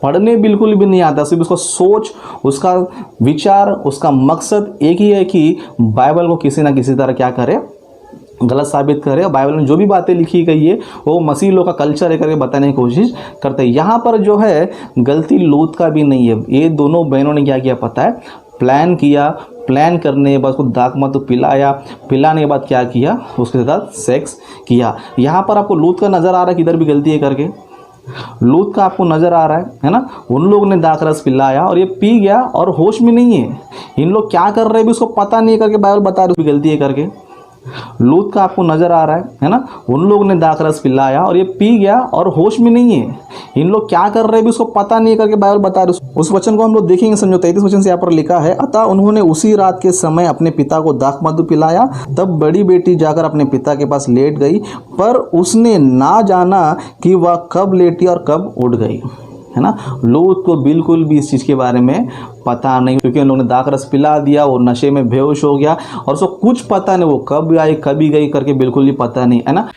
पढ़ने बिल्कुल भी नहीं आता। सिर्फ उसका सोच, उसका विचार, उसका मकसद एक ही है कि बाइबल को किसी ना किसी तरह क्या करे, गलत साबित करे। और बाइबल में जो भी बातें लिखी गई है वो मसीह लोग का कल्चर है करके बताने की कोशिश करते हैं। यहाँ पर जो है गलती लूत का भी नहीं है। ये दोनों बहनों ने क्या किया पता है? प्लान किया। प्लान करने के बाद उसको दाखमधु पिलाया, पिलाने के बाद क्या किया? उसके साथ सेक्स किया। यहाँ पर आपको लूत का नज़र आ रहा है किधर भी गलती है करके? लूत का आपको नजर आ रहा है ना? उन लोगों ने दाखरस पिलाया और ये पी गया और होश में नहीं है। इन लोग क्या कर रहे हैं भी उसको पता नहीं करके बाइबल बता रहे गलती है करके। लूत का आपको नजर आ रहा है ना? उन लोगों ने दाखरस पिलाया और ये पी गया और होश में नहीं है। इन लोग क्या कर रहे हैं भी उसको पता नहीं करके बाइबल बता रहे। उस वचन को हम लोग देखेंगे। समझो, 33 वचन से यहाँ पर लिखा है, अतः उन्होंने उसी रात के समय अपने पिता को दाखमधु पिलाया। तब बड़ी बेटी जाकर अपने पिता के पास लेट गई, पर उसने ना जाना कि वह कब लेटी और कब उठ गई, है ना। लूत को बिल्कुल भी इस चीज़ के बारे में पता नहीं, क्योंकि उन लोगों ने दाखरस पिला दिया, वो नशे में बेहोश हो गया और उसको कुछ पता नहीं, वो कब आई कभी गई करके बिल्कुल ही पता नहीं, है ना।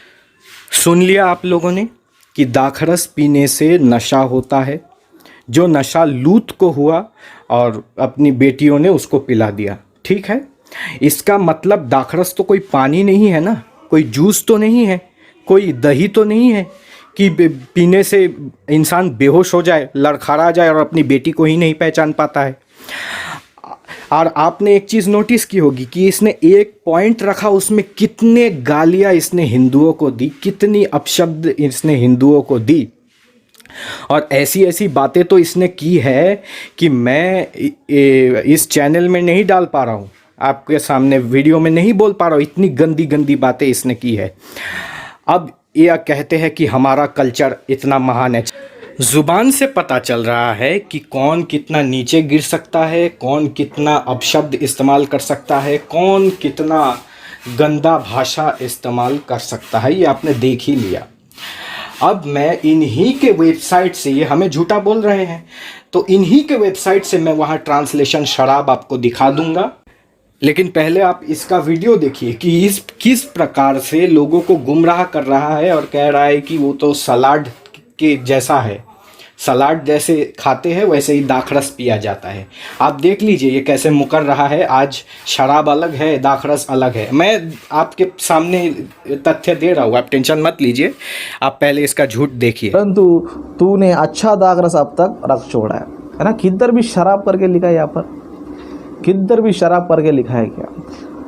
सुन लिया आप लोगों ने कि दाखरस पीने से नशा होता है। जो नशा लूत को हुआ और अपनी बेटियों ने उसको पिला दिया, ठीक है। इसका मतलब दाखरस तो कोई पानी नहीं है ना, कोई जूस तो नहीं है, कोई दही तो नहीं है कि पीने से इंसान बेहोश हो जाए, लड़खड़ा जाए और अपनी बेटी को ही नहीं पहचान पाता है। और आपने एक चीज़ नोटिस की होगी कि इसने एक पॉइंट रखा, उसमें कितने गालियाँ इसने हिंदुओं को दी, कितनी अपशब्द इसने हिंदुओं को दी। और ऐसी ऐसी बातें तो इसने की है कि मैं इस चैनल में नहीं डाल पा रहा हूँ, आपके सामने वीडियो में नहीं बोल पा रहा हूँ। इतनी गंदी गंदी बातें इसने की है। अब यह कहते हैं कि हमारा कल्चर इतना महान है। ज़ुबान से पता चल रहा है कि कौन कितना नीचे गिर सकता है, कौन कितना अपशब्द इस्तेमाल कर सकता है, कौन कितना गंदा भाषा इस्तेमाल कर सकता है। ये आपने देख ही लिया। अब मैं इन्हीं के वेबसाइट से, ये हमें झूठा बोल रहे हैं तो इन्हीं के वेबसाइट से मैं वहाँ ट्रांसलेशन शराब आपको दिखा दूंगा। लेकिन पहले आप इसका वीडियो देखिए कि इस किस प्रकार से लोगों को गुमराह कर रहा है और कह रहा है कि वो तो सलाड के जैसा है, सलाद जैसे खाते हैं वैसे ही दाखरस पिया जाता है। आप देख लीजिए ये कैसे मुकर रहा है। आज शराब अलग है, दाखरस अलग है। मैं आपके सामने तथ्य दे रहा हूँ, आप टेंशन मत लीजिए। आप पहले इसका झूठ देखिए। परंतु तूने अच्छा दाखरस अब तक रख छोड़ा है ना। किधर भी शराब करके लिखा है, यहाँ पर किधर भी शराब करके लिखा है क्या,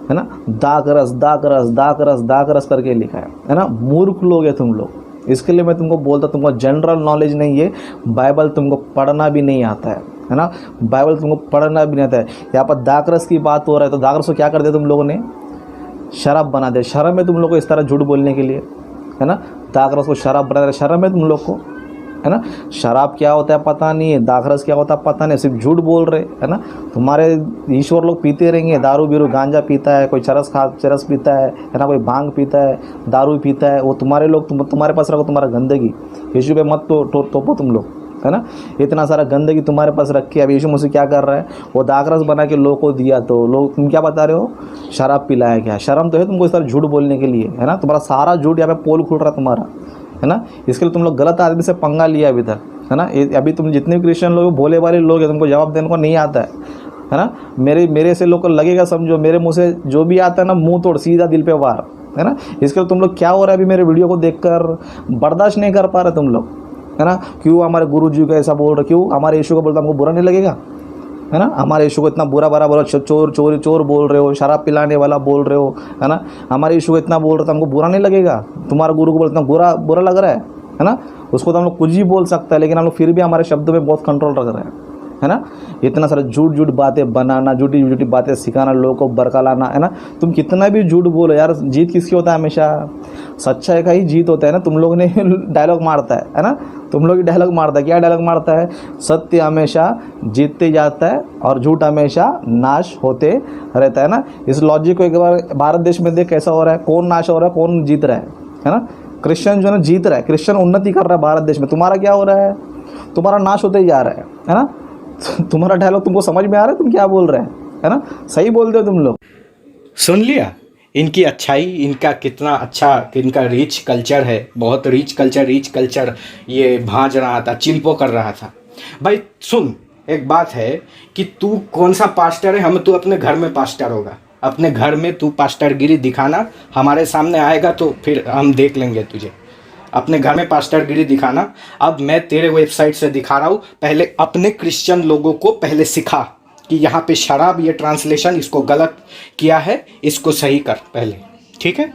है ना। दाखरस दाखरस दाखरस दाखरस करके लिखा है ना। मूर्ख लोग है तुम लोग। इसके लिए मैं तुमको बोलता, तुमको जनरल नॉलेज नहीं है, बाइबल तुमको पढ़ना भी नहीं आता है ना। बाइबल तुमको पढ़ना भी नहीं आता है। यहाँ पर दाखरस की बात हो रहा है तो दाखरस को क्या कर दिया तुम लोगों ने, शराब बना दिया। शर्म है तुम लोग को इस तरह झूठ बोलने के लिए, है ना। दाखरस को शराब बना दिया, शर्म है तुम लोग को, है ना। शराब क्या होता है पता नहीं है, दाखरस क्या होता है पता नहीं, सिर्फ झूठ बोल रहे, है ना। तुम्हारे ईश्वर लोग पीते रहेंगे, दारू बीरू गांजा पीता है, कोई चरस पीता है ना, कोई भांग पीता है, दारू पीता है। वो तुम्हारे लोग तुम्हारे पास रखो तुम्हारा गंदगी। यीशु पे मत तोपो तुम लोग, है ना। इतना सारा गंदगी तुम्हारे पास रख के अब यीशु मसीह क्या कर रहा है, वो दाखरस बना के लोगों को दिया तो लोग तुम क्या बता रहे हो, शराब पिलाया क्या। शर्म तो है तुमको इस तरह झूठ बोलने के लिए, है ना। तुम्हारा सारा झूठ यहाँ पे पोल खुल रहा है तुम्हारा, है ना। इसके लिए तुम लोग गलत आदमी से पंगा लिया अभी तक, है ना। अभी तुम जितने भी क्रिश्चियन लोग भोले वाले लोग हैं, तुमको जवाब देने को नहीं आता है ना। मेरे से लोग को लगेगा, समझो मेरे मुंह से जो भी आता है ना, मुंह तोड़ सीधा दिल पे वार, है ना। इसके लिए तुम लोग क्या हो रहा है अभी मेरे वीडियो को देखकर बर्दाश्त नहीं कर पा रहे तुम लोग, है ना। क्यों हमारे गुरु जी को ऐसा बोल रहे, क्यों हमारे यीशु को बोलते हमको बुरा नहीं लगेगा, है ना। हमारे यीशु को इतना बुरा भरा बोलो, चोर बोल रहे हो, शराब पिलाने वाला बोल रहे हो, है ना। हमारे यीशु को इतना बोल रहे तो हमको बुरा नहीं लगेगा। तुम्हारा गुरु को बोलते हैं बुरा लग रहा है ना। उसको तो हम लोग कुछ ही बोल सकता है, लेकिन हम लोग फिर भी हमारे शब्दों में बहुत कंट्रोल रख रहे हैं, है ना। इतना सारा झूठ बातें बनाना, झूठी बातें सिखाना, लोगों को बरकलाना, है ना। तुम कितना भी झूठ बोलो यार, जीत किसकी होता है, हमेशा सच्चाई का ही जीत होता है ना। तुम लोग ने डायलॉग मारता है ना। तुम लोग डायलॉग मारता है, क्या डायलॉग मारता है, सत्य हमेशा जीतते जाता है और झूठ हमेशा नाश होते रहता है ना। इस लॉजिक को एक बार भारत देश में देख कैसा हो रहा है, कौन नाश हो रहा है, कौन जीत रहा है ना। क्रिश्चियन जो है ना जीत रहा है, क्रिश्चियन उन्नति कर रहा है भारत देश में। तुम्हारा क्या हो रहा है, तुम्हारा नाश होते ही जा रहा है ना। तुम्हारा डायलॉग तुमको समझ में आ रहा है, तुम क्या बोल रहे हैं, है ना। सही बोलते हो तुम लोग। सुन लिया इनकी अच्छाई, इनका कितना अच्छा, इनका रिच कल्चर है, बहुत रिच कल्चर ये भांज रहा था, चिल्पो कर रहा था। भाई सुन, एक बात है कि तू कौन सा पास्टर है, तू अपने घर में पास्टर होगा। अपने घर में तू पास्टरगिरी दिखाना, हमारे सामने आएगा तो फिर हम देख लेंगे तुझे। अपने घर में पास्टरगिरी दिखाना। अब मैं तेरे वेबसाइट से दिखा रहा हूँ, पहले अपने क्रिश्चियन लोगों को पहले सिखा कि यहाँ पे शराब, ये ट्रांसलेशन इसको गलत किया है, इसको सही कर पहले, ठीक है।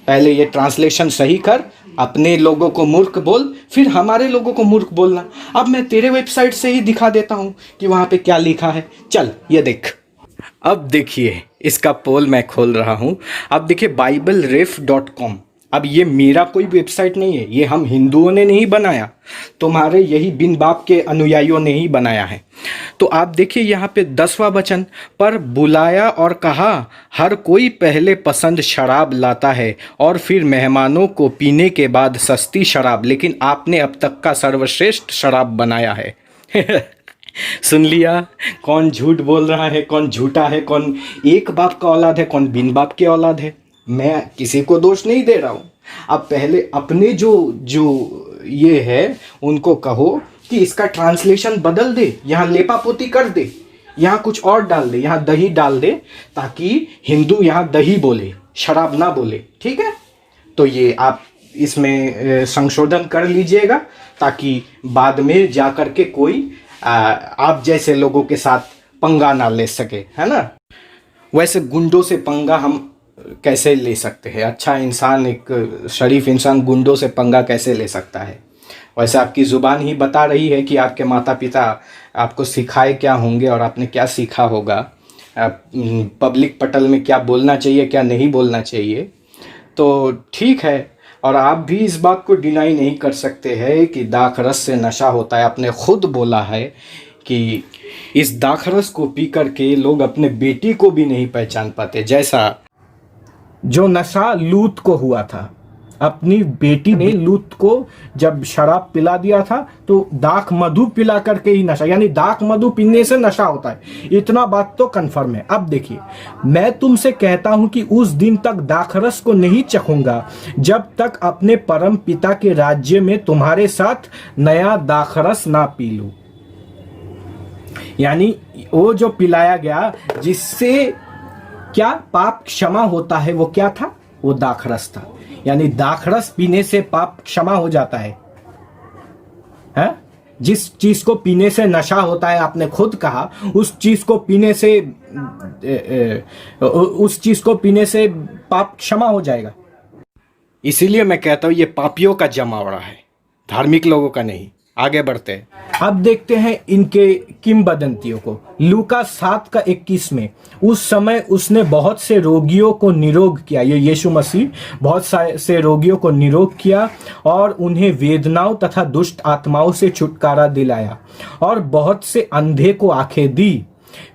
पहले ये ट्रांसलेशन सही कर, अपने लोगों को मूर्ख बोल, फिर हमारे लोगों को मूर्ख बोलना। अब मैं तेरे वेबसाइट से ही दिखा देता हूँ कि वहाँ पे क्या लिखा है। चल ये देख। अब देखिए इसका पोल मैं खोल रहा हूँ। अब देखिए BibleRef.com। अब ये मेरा कोई वेबसाइट नहीं है, ये हम हिंदुओं ने नहीं बनाया, तुम्हारे यही बिन बाप के अनुयायियों ने ही बनाया है। तो आप देखिए यहाँ पे 10वां वचन, पर बुलाया और कहा, हर कोई पहले पसंद शराब लाता है और फिर मेहमानों को पीने के बाद सस्ती शराब, लेकिन आपने अब तक का सर्वश्रेष्ठ शराब बनाया है। सुन लिया कौन झूठ बोल रहा है, कौन झूठा है, कौन एक बाप का औलाद है, कौन बिन बाप की औलाद है। मैं किसी को दोष नहीं दे रहा हूँ। अब पहले अपने जो ये है उनको कहो कि इसका ट्रांसलेशन बदल दे, यहाँ लेपा पोती कर दे, यहाँ कुछ और डाल दे, यहाँ दही डाल दे, ताकि हिंदू यहाँ दही बोले, शराब ना बोले, ठीक है। तो ये आप इसमें संशोधन कर लीजिएगा, ताकि बाद में जा कर के कोई आप जैसे लोगों के साथ पंगा ना ले सके, है ना। वैसे गुंडों से पंगा हम कैसे ले सकते हैं, अच्छा इंसान, एक शरीफ इंसान गुंडों से पंगा कैसे ले सकता है। वैसे आपकी ज़ुबान ही बता रही है कि आपके माता पिता आपको सिखाए क्या होंगे और आपने क्या सीखा होगा, पब्लिक पटल में क्या बोलना चाहिए क्या नहीं बोलना चाहिए। तो ठीक है, और आप भी इस बात को डिनाई नहीं कर सकते हैं कि दाखरस से नशा होता है। आपने खुद बोला है कि इस दाखरस को पी करके लोग अपने बेटी को भी नहीं पहचान पाते, जैसा जो नशा लूत को हुआ था, अपनी बेटी ने लूत को जब शराब पिला दिया था तो दाख मधु पिला करके ही नशा, यानी दाख मधु पीने से नशा होता है, इतना बात तो कंफर्म है। अब देखिए, मैं तुमसे कहता हूं कि उस दिन तक दाखरस को नहीं चखूंगा जब तक अपने परम पिता के राज्य में तुम्हारे साथ नया दाखरस ना पी लूं। यानी वो जो पिलाया गया जिससे क्या पाप क्षमा होता है, वो क्या था? वो दाखरस था। यानी दाखरस पीने से पाप क्षमा हो जाता है। जिस चीज को पीने से नशा होता है, आपने खुद कहा, उस चीज को पीने से पाप क्षमा हो जाएगा। इसीलिए मैं कहता हूं ये पापियों का जमावड़ा है, धार्मिक लोगों का नहीं। आगे बढ़ते हैं, अब देखते हैं इनके किंवदंतियों को। लूका 7:21 में, उस समय उसने बहुत से रोगियों को निरोग किया, ये यीशु मसीह बहुत से रोगियों को निरोग किया और उन्हें वेदनाओं तथा दुष्ट आत्माओं से छुटकारा दिलाया और बहुत से अंधे को आंखें दी।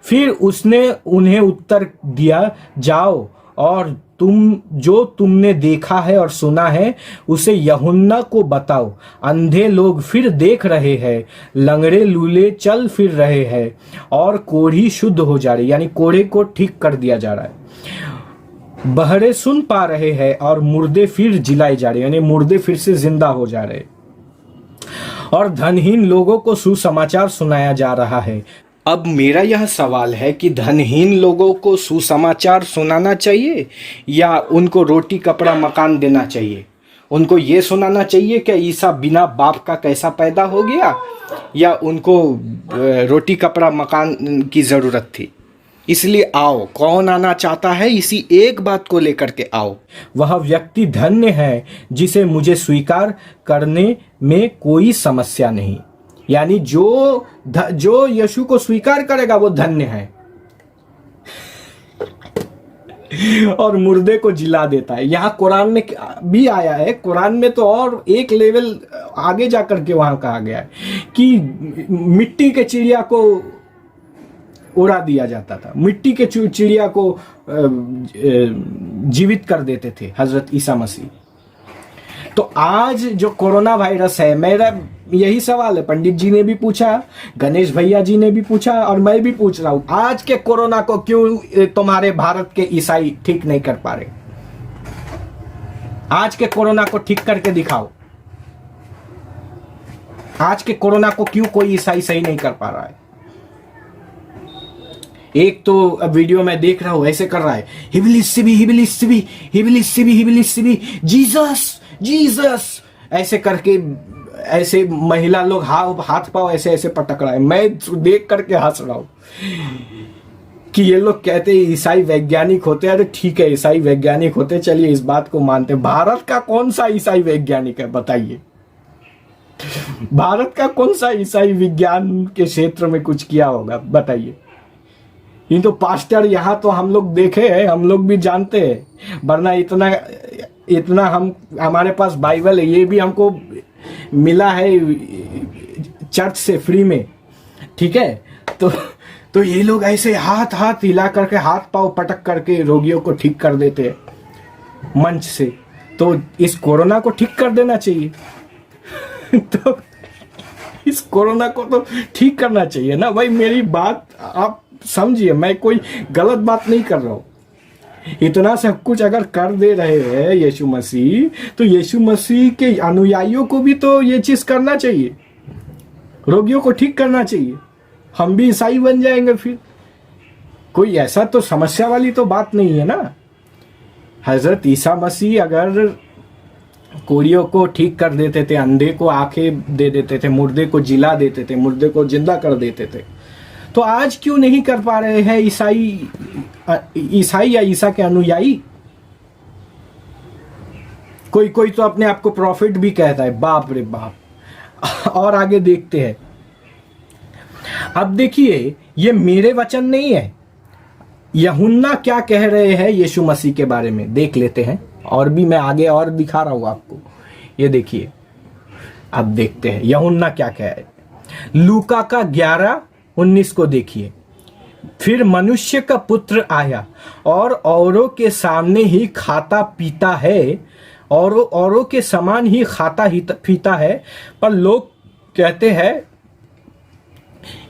फिर उसने उन्हें उत्तर दिया, जाओ और तुमने देखा है और सुना है उसे यूहन्ना को बताओ। अंधे लोग फिर देख रहे हैं, लंगड़े लूले चल फिर रहे हैं और कोढ़ी शुद्ध हो जा रही, यानी कोढ़े को ठीक कर दिया जा रहा है। बहरे सुन पा रहे हैं और मुर्दे फिर जिलाए जा रहे हैं, यानी मुर्दे फिर से जिंदा हो जा रहे हैं। और धनहीन लोगों को सुसमाचार सुनाया जा रहा है। अब मेरा यह सवाल है कि धनहीन लोगों को सुसमाचार सुनाना चाहिए या उनको रोटी कपड़ा मकान देना चाहिए? उनको ये सुनाना चाहिए कि ईसा बिना बाप का कैसा पैदा हो गया, या उनको रोटी कपड़ा मकान की ज़रूरत थी? इसलिए आओ, कौन आना चाहता है इसी एक बात को लेकर के आओ। वह व्यक्ति धन्य है जिसे मुझे स्वीकार करने में कोई समस्या नहीं। यानी जो यीशु को स्वीकार करेगा वो धन्य है और मुर्दे को जिला देता है। यहाँ कुरान में भी आया है, कुरान में तो और एक लेवल आगे जाकर के वहां कहा गया है कि मिट्टी के चिड़िया को उड़ा दिया जाता था, मिट्टी के चिड़िया को जीवित कर देते थे हजरत ईसा मसीह। तो आज जो कोरोना वायरस है, मेरा यही सवाल है, पंडित जी ने भी पूछा, गणेश भैया जी ने भी पूछा और मैं भी पूछ रहा हूं, आज के कोरोना को क्यों तुम्हारे भारत के ईसाई ठीक नहीं कर पा रहे? आज के कोरोना को ठीक करके दिखाओ। आज के कोरोना को क्यों कोई ईसाई सही नहीं कर पा रहा है? एक तो अब वीडियो में देख रहा हूं ऐसे कर रहा है, हिबिलिसिबी जीसस ऐसे करके, ऐसे महिला लोग हाथ पाव ऐसे ऐसे पटक रहा है। मैं देख करके हंस रहा हूं कि ये लोग कहते हैं ईसाई वैज्ञानिक होते हैं। अरे ठीक है, ईसाई वैज्ञानिक होते, चलिए इस बात को मानते। भारत का कौन सा ईसाई वैज्ञानिक है बताइए? भारत का कौन सा ईसाई विज्ञान के क्षेत्र में कुछ किया होगा बताइए? ये तो पास्टर यहाँ तो हम लोग देखे हैं, हम लोग भी जानते हैं, वरना इतना हमारे पास बाइबल है, ये भी हमको मिला है चर्च से फ्री में, ठीक है? तो ये लोग ऐसे हाथ हिला करके, हाथ पांव पटक करके रोगियों को ठीक कर देते हैं मंच से। तो इस कोरोना को ठीक कर देना चाहिए तो इस कोरोना को तो ठीक करना चाहिए ना भाई। मेरी बात आप समझिए, मैं कोई गलत बात नहीं कर रहा हूं। इतना सब कुछ अगर कर दे रहे हैं यीशु मसीह, तो यीशु मसीह के अनुयायियों को भी तो ये चीज करना चाहिए, रोगियों को ठीक करना चाहिए। हम भी ईसाई बन जाएंगे फिर। कोई ऐसा तो समस्या वाली तो बात नहीं है ना। हजरत ईसा मसीह अगर कोढ़ियों को ठीक कर देते थे, अंधे को आंखें दे देते थे, मुर्दे को जिला देते थे, मुर्दे को जिंदा कर देते थे, तो आज क्यों नहीं कर पा रहे हैं ईसाई या ईसा के अनुयायी? कोई तो अपने आप को प्रॉफिट भी कहता है, बाप रे बाप। और आगे देखते हैं। अब देखिए, ये मेरे वचन नहीं है, यूहन्ना क्या कह रहे हैं यीशु मसीह के बारे में देख लेते हैं। और भी मैं आगे और दिखा रहा हूं आपको, ये देखिए। अब देखते हैं यूहन्ना क्या कह रहे हैं। लूका का 11:19 को देखिए। फिर मनुष्य का पुत्र आया और औरों के सामने ही खाता पीता है औरों के समान ही खाता ही पीता है। पर लोग कहते हैं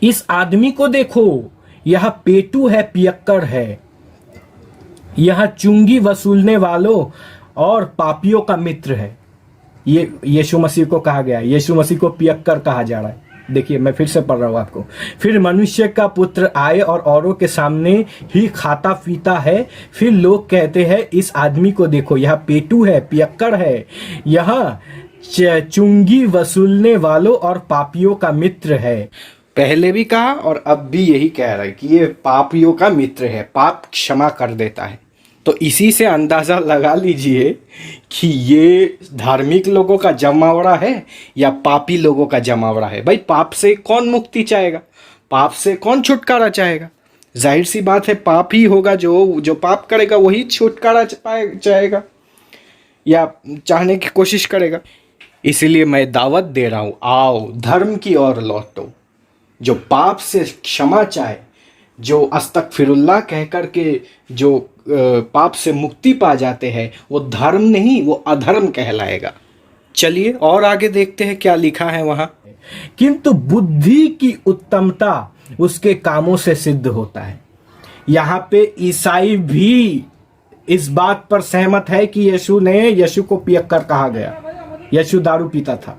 इस आदमी को देखो, यह पेटू है, पियक्कड़ है, यह चुंगी वसूलने वालों और पापियों का मित्र है। ये यीशु मसीह को कहा गया, यीशु मसीह को पियक्कड़ कहा जा रहा है। देखिए मैं फिर से पढ़ रहा हूं आपको। फिर मनुष्य का पुत्र आए और औरों के सामने ही खाता पीता है। फिर लोग कहते हैं इस आदमी को देखो, यह पेटू है, पियक्कड़ है, यह चुंगी वसूलने वालों और पापियों का मित्र है। पहले भी कहा और अब भी यही कह रहा है कि ये पापियों का मित्र है, पाप क्षमा कर देता है। तो इसी से अंदाजा लगा लीजिए कि ये धार्मिक लोगों का जमावड़ा है या पापी लोगों का जमावड़ा है। भाई पाप से कौन मुक्ति चाहेगा, पाप से कौन छुटकारा चाहेगा? जाहिर सी बात है पाप ही होगा, जो पाप करेगा वही छुटकारा चाहेगा या चाहने की कोशिश करेगा। इसलिए मैं दावत दे रहा हूँ, आओ धर्म की ओर लौटो। जो पाप से क्षमा चाहे, जो अस्तगफिरुल्लाह कह करके जो पाप से मुक्ति पा जाते हैं, वो धर्म नहीं, वो अधर्म कहलाएगा। चलिए और आगे देखते हैं क्या लिखा है वहां। किंतु बुद्धि की उत्तमता उसके कामों से सिद्ध होता है। यहाँ पे ईसाई भी इस बात पर सहमत है कि यीशु को पियक्कड़ कहा गया, यीशु दारू पीता था।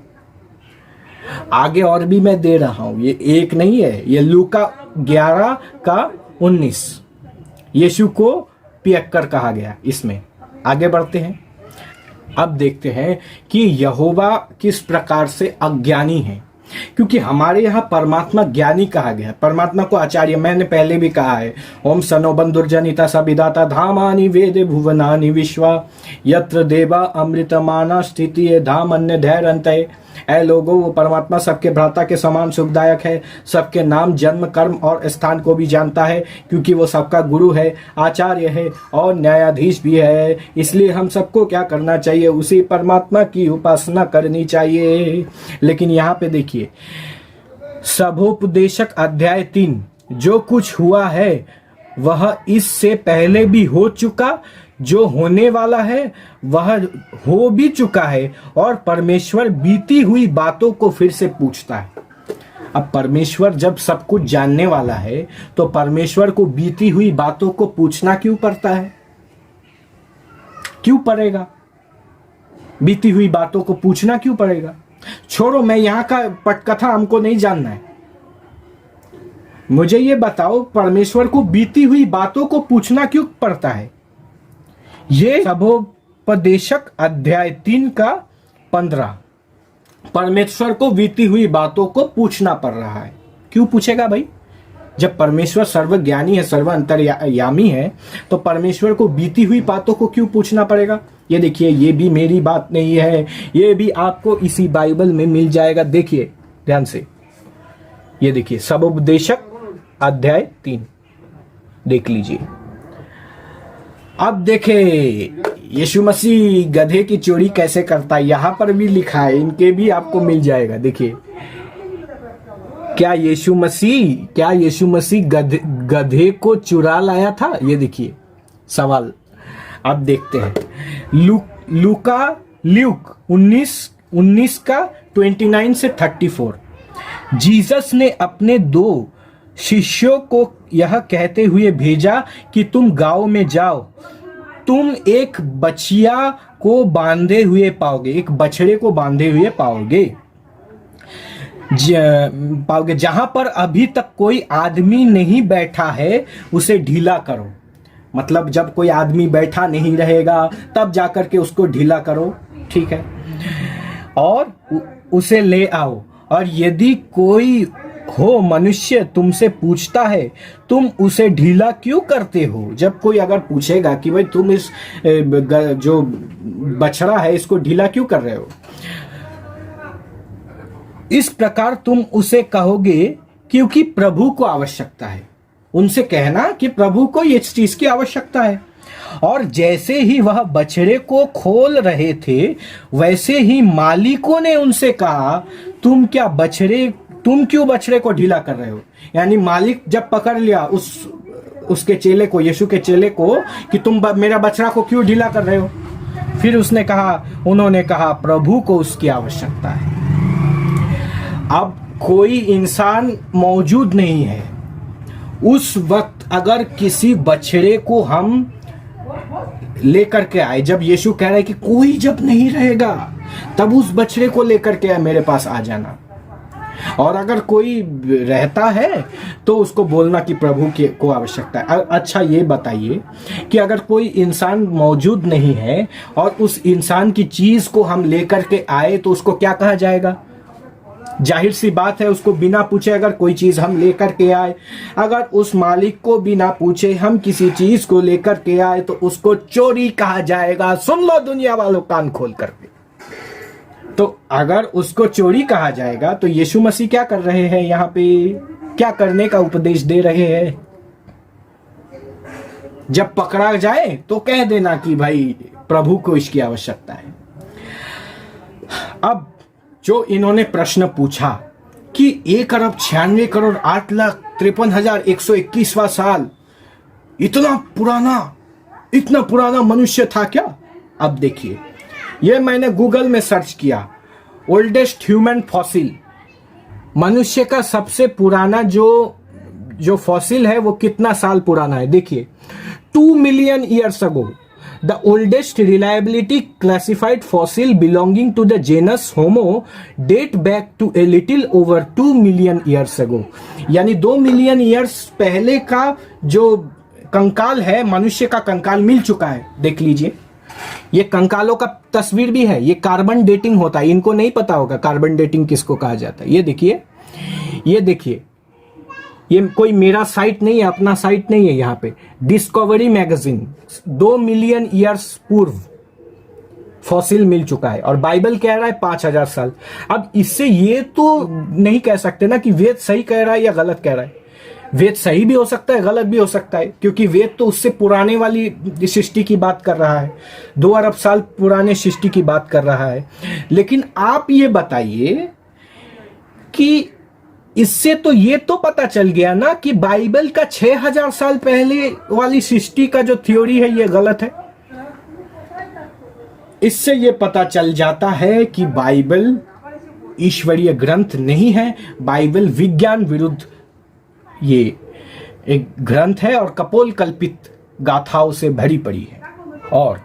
आगे और भी मैं दे रहा हूं, ये एक नहीं है, ये लूका 11:19 यीशु को पियक्कड़ कहा गया। इसमें आगे बढ़ते हैं। अब देखते हैं कि यहोवा किस प्रकार से अज्ञानी है, क्योंकि हमारे यहाँ परमात्मा ज्ञानी कहा गया है। परमात्मा को आचार्य, मैंने पहले भी कहा है, ओम सनो बंधुर्जनिता सविदाता धामानि वेदे भुवनानि विश्वा यत्र देवा अमृतमाना स्थिति धाम अन्य धैर्यंतये। ऐ लोगों, वो परमात्मा सबके भ्राता के समान सुखदायक है, सबके नाम, जन्म, कर्म और स्थान को भी जानता है, क्योंकि वो सबका गुरु है, आचार्य है और न्यायाधीश भी है। इसलिए हम सबको क्या करना चाहिए? उसी परमात्मा की उपासना करनी चाहिए। लेकिन यहाँ पे देखिए, सभोपदेशक अध्याय 3, जो कुछ हुआ है वह इससे पहले भी हो चुका, जो होने वाला है वह हो भी चुका है, और परमेश्वर बीती हुई बातों को फिर से पूछता है। अब परमेश्वर जब सब कुछ जानने वाला है तो परमेश्वर को बीती हुई बातों को पूछना क्यों पड़ता है? क्यों पड़ेगा? बीती हुई बातों को पूछना क्यों पड़ेगा? छोड़ो, मैं यहाँ का पटकथा हमको नहीं जानना है। मुझे ये बताओ, परमेश्वर को बीती हुई बातों को पूछना क्यों पड़ता है? ये सभोपदेशक अध्याय 3:15 परमेश्वर को बीती हुई बातों को पूछना पड़ रहा है। क्यों पूछेगा भाई? जब परमेश्वर सर्वज्ञानी है, सर्व अंतर्यामी है, तो परमेश्वर को बीती हुई बातों को क्यों पूछना पड़ेगा? ये देखिए, ये भी मेरी बात नहीं है, ये भी आपको इसी बाइबल में मिल जाएगा। देखिए ध्यान से, ये देखिए सभोपदेशक अध्याय 3 देख लीजिए। अब देखे यीशु मसीह गधे की चोरी कैसे करता है, यहां पर भी लिखा है, इनके भी आपको मिल जाएगा। देखिए, क्या यीशु मसीह गधे को चुरा लाया था? ये देखिए सवाल। अब देखते हैं ल्यूक 19:29 से 34। जीसस ने अपने 2 शिष्यों को यह कहते हुए भेजा कि तुम गांव में जाओ, तुम एक बछिया को बांधे हुए पाओगे, एक बछड़े को बांधे हुए पाओगे, जहां पर अभी तक कोई आदमी नहीं बैठा है उसे ढीला करो। मतलब जब कोई आदमी बैठा नहीं रहेगा तब जाकर के उसको ढीला करो, ठीक है, और उसे ले आओ। और यदि कोई हो मनुष्य तुमसे पूछता है तुम उसे ढीला क्यों करते हो, जब कोई अगर पूछेगा कि भाई तुम इस जो बछड़ा है इसको ढीला क्यों कर रहे हो, इस प्रकार तुम उसे कहोगे क्योंकि प्रभु को आवश्यकता है। उनसे कहना कि प्रभु को इस चीज की आवश्यकता है। और जैसे ही वह बछड़े को खोल रहे थे वैसे ही मालिकों ने उनसे कहा तुम क्यों बछड़े को ढीला कर रहे हो। यानी मालिक जब पकड़ लिया उसके चेले को, यीशु के चेले को, कि तुम मेरा बछड़ा को क्यों ढीला कर रहे हो, फिर उन्होंने कहा प्रभु को उसकी आवश्यकता है। अब कोई इंसान मौजूद नहीं है उस वक्त, अगर किसी बछड़े को हम लेकर के आए, जब यीशु कह रहा है कि कोई जब नहीं रहेगा तब उस बछड़े को लेकर के आए, मेरे पास आ जाना, और अगर कोई रहता है तो उसको बोलना कि प्रभु को आवश्यकता है। अच्छा ये बताइए कि अगर कोई इंसान मौजूद नहीं है और उस इंसान की चीज को हम लेकर के आए तो उसको क्या कहा जाएगा? जाहिर सी बात है, उसको बिना पूछे अगर कोई चीज हम लेकर के आए, अगर उस मालिक को बिना पूछे हम किसी चीज को लेकर के आए तो उसको चोरी कहा जाएगा। सुन लो दुनिया वालों, कान खोल करके। तो अगर उसको चोरी कहा जाएगा तो यीशु मसीह क्या कर रहे हैं यहाँ पे? क्या करने का उपदेश दे रहे हैं? जब पकड़ा जाए तो कह देना कि भाई प्रभु को इसकी आवश्यकता है। अब जो इन्होंने प्रश्न पूछा कि 1,96,08,53,121वां साल, इतना पुराना मनुष्य था क्या? अब देखिए, ये मैंने गूगल में सर्च किया, ओल्डेस्ट ह्यूमन फॉसिल, मनुष्य का सबसे पुराना जो फॉसिल है वो कितना साल पुराना है? देखिए, 2 million years ago the oldest reliability classified fossil belonging to the genus Homo date back to a little over 2 million years ago। यानी 2 मिलियन ईयर्स पहले का जो कंकाल है, मनुष्य का कंकाल मिल चुका है। देख लीजिए, ये कंकालों का तस्वीर भी है। ये कार्बन डेटिंग होता है, इनको नहीं पता होगा कार्बन डेटिंग किसको कहा जाता है। ये देखिए, ये कोई मेरा साइट नहीं है, अपना साइट नहीं है। यहाँ पे डिस्कवरी मैगजीन 2 मिलियन ईयर्स पूर्व फॉसिल मिल चुका है, और बाइबल कह रहा है 5,000 साल। अब इससे ये तो नहीं कह सकते ना कि वेद सही कह रहा है या गलत कह रहा है। वेद सही भी हो सकता है, गलत भी हो सकता है, क्योंकि वेद तो उससे पुराने वाली सृष्टि की बात कर रहा है, 2 अरब साल पुराने सृष्टि की बात कर रहा है। लेकिन आप ये बताइए कि इससे तो ये तो पता चल गया ना कि बाइबल का 6,000 साल पहले वाली सृष्टि का जो थ्योरी है ये गलत है। इससे ये पता चल जाता है कि बाइबल ईश्वरीय ग्रंथ नहीं है, बाइबल विज्ञान विरुद्ध ये एक ग्रंथ है और कपोल कल्पित गाथाओं से भरी पड़ी है। और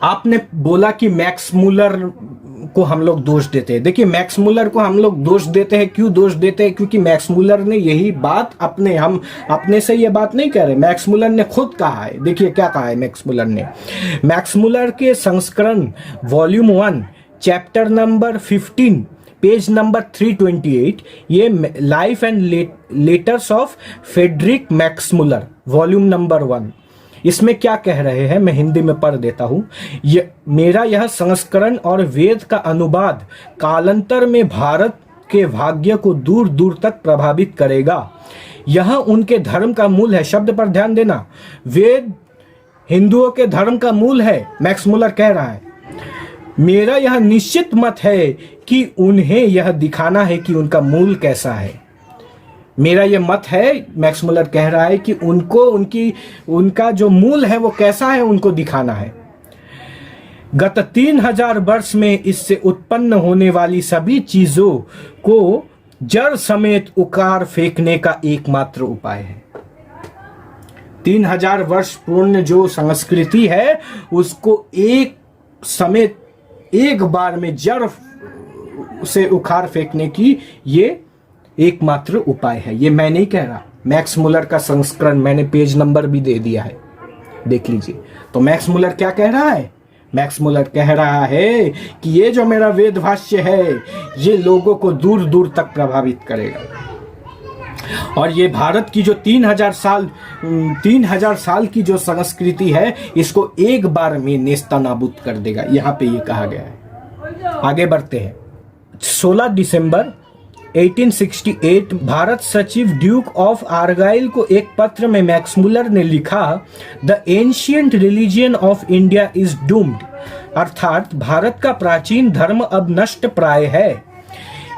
आपने बोला कि मैक्स मूलर को हम लोग दोष देते हैं। देखिए, मैक्स मूलर को हम लोग दोष देते हैं, क्यों दोष देते हैं? क्योंकि मैक्स मूलर ने यही बात हम अपने से ये बात नहीं कह रहे, मैक्स मूलर ने खुद कहा है। देखिए क्या कहा है मैक्स मूलर ने। मैक्स मूलर के संस्करण volume 1 chapter number 15 page number 328, ये life and letters of Friedrich Max Muller volume number 1, इसमें क्या कह रहे हैं मैं हिंदी में पढ़ देता हूं। मेरा यह संस्करण और वेद का अनुवाद कालांतर में भारत के भाग्य को दूर दूर तक प्रभावित करेगा। यह उनके धर्म का मूल है। शब्द पर ध्यान देना, वेद हिंदुओं के धर्म का मूल है, मैक्स मूलर कह रहा है। मेरा यह निश्चित मत है कि उन्हें यह दिखाना है कि उनका मूल कैसा है। मेरा यह मत है, मैक्स मूलर कह रहा है कि उनका जो मूल है वो कैसा है, उनको दिखाना है। गत 3000 वर्ष में इससे उत्पन्न होने वाली सभी चीजों को जड़ समेत उखाड़ फेंकने का एकमात्र उपाय है। 3000 वर्ष पूर्ण जो संस्कृति है उसको एक समेत एक बार में जड़ से उखाड़ फेंकने की ये एकमात्र उपाय है। ये मैं नहीं कह रहा, मैक्स मूलर का संस्करण मैंने पेज नंबर भी दे दिया है, देख लीजिए। तो मैक्स मूलर क्या कह रहा है? मैक्स मूलर कह रहा है कि ये जो मेरा वेद भाष्य है ये लोगों को दूर दूर तक प्रभावित करेगा, और ये भारत की जो 3000 साल की जो संस्कृति है इसको एक बार में नेस्तनाबूद कर देगा। यहाँ पे ये कहा गया है। आगे बढ़ते हैं। 16 दिसंबर 1868 भारत सचिव ड्यूक ऑफ आर्गाइल को एक पत्र में मैक्स मूलर ने लिखा, the ancient religion of India is doomed, अर्थात भारत का प्राचीन धर्म अब नष्ट प्राय है।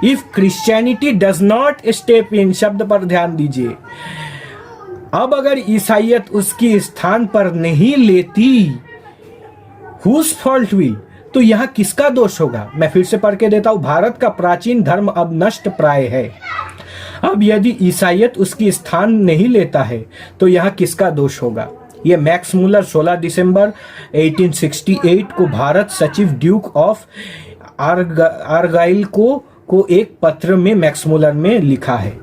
If Christianity does not step in, शब्द पर ध्यान दीजिए, अब अगर ईसाइयत उसकी स्थान पर नहीं लेती हुज फॉल्ट हुई, तो यहाँ किसका दोष होगा? मैं फिर से पढ़ के देता हूँ। भारत का प्राचीन धर्म अब नष्ट प्राय है। अब यदि ईसाइयत उसकी स्थान नहीं लेता है तो यहाँ किसका दोष होगा? ये मैक्स मुलर 16 दिसंबर 1868 को भारत सचिव ड्यूक ऑफ आर्गाइल को एक पत्र में मैक्स मुलर में लिखा है।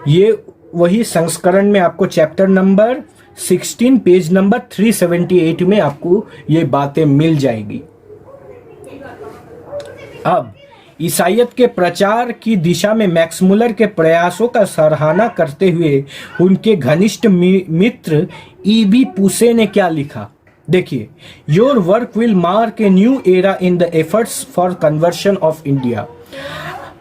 ये वही संस्करण में आपको चैप्टर नंबर 16 पेज नंबर 378 में आपको ये बातें मिल जाएगी। अब ईसाइयत के प्रचार की दिशा में मैक्स मुलर के प्रयासों का सराहना करते हुए उनके घनिष्ठ मित्र ईबी पुसे ने क्या लिखा? देखिए, your work will mark a new era in the efforts for conversion of India.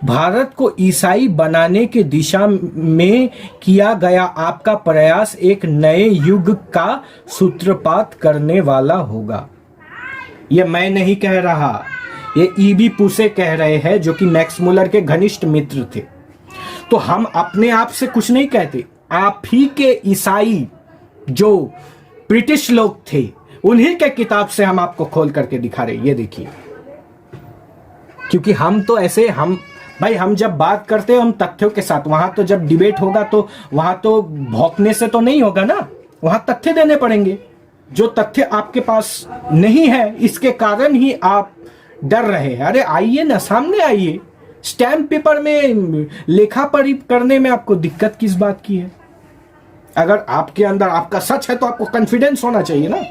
Bharat को ईसाई बनाने की दिशा में किया गया आपका प्रयास एक नए युग का सूत्रपात करने वाला होगा। यह मैं नहीं कह रहा, ये ईबी पुसे कह रहे हैं, जो कि मैक्स मुलर के घनिष्ठ मित्र थे। तो हम अपने आप से कुछ नहीं कहते, आप ही के ईसाई जो ब्रिटिश लोग थे उन्हीं के किताब से हम आपको खोल करके दिखा रहे। ये देखिए, क्योंकि हम तो ऐसे हम जब बात करते हैं हम तथ्यों के साथ, वहां तो जब डिबेट होगा तो वहां तो भौंकने से तो नहीं होगा ना, वहां तथ्य देने पड़ेंगे। जो तथ्य आपके पास नहीं है, इसके कारण ही आप डर रहे हैं। अरे आइए ना, सामने आइए। स्टैम्प पेपर में लेखा पढ़ी करने में आपको दिक्कत किस बात की है? अगर आपके अंदर आपका सच है तो आपको कॉन्फिडेंस होना चाहिए ना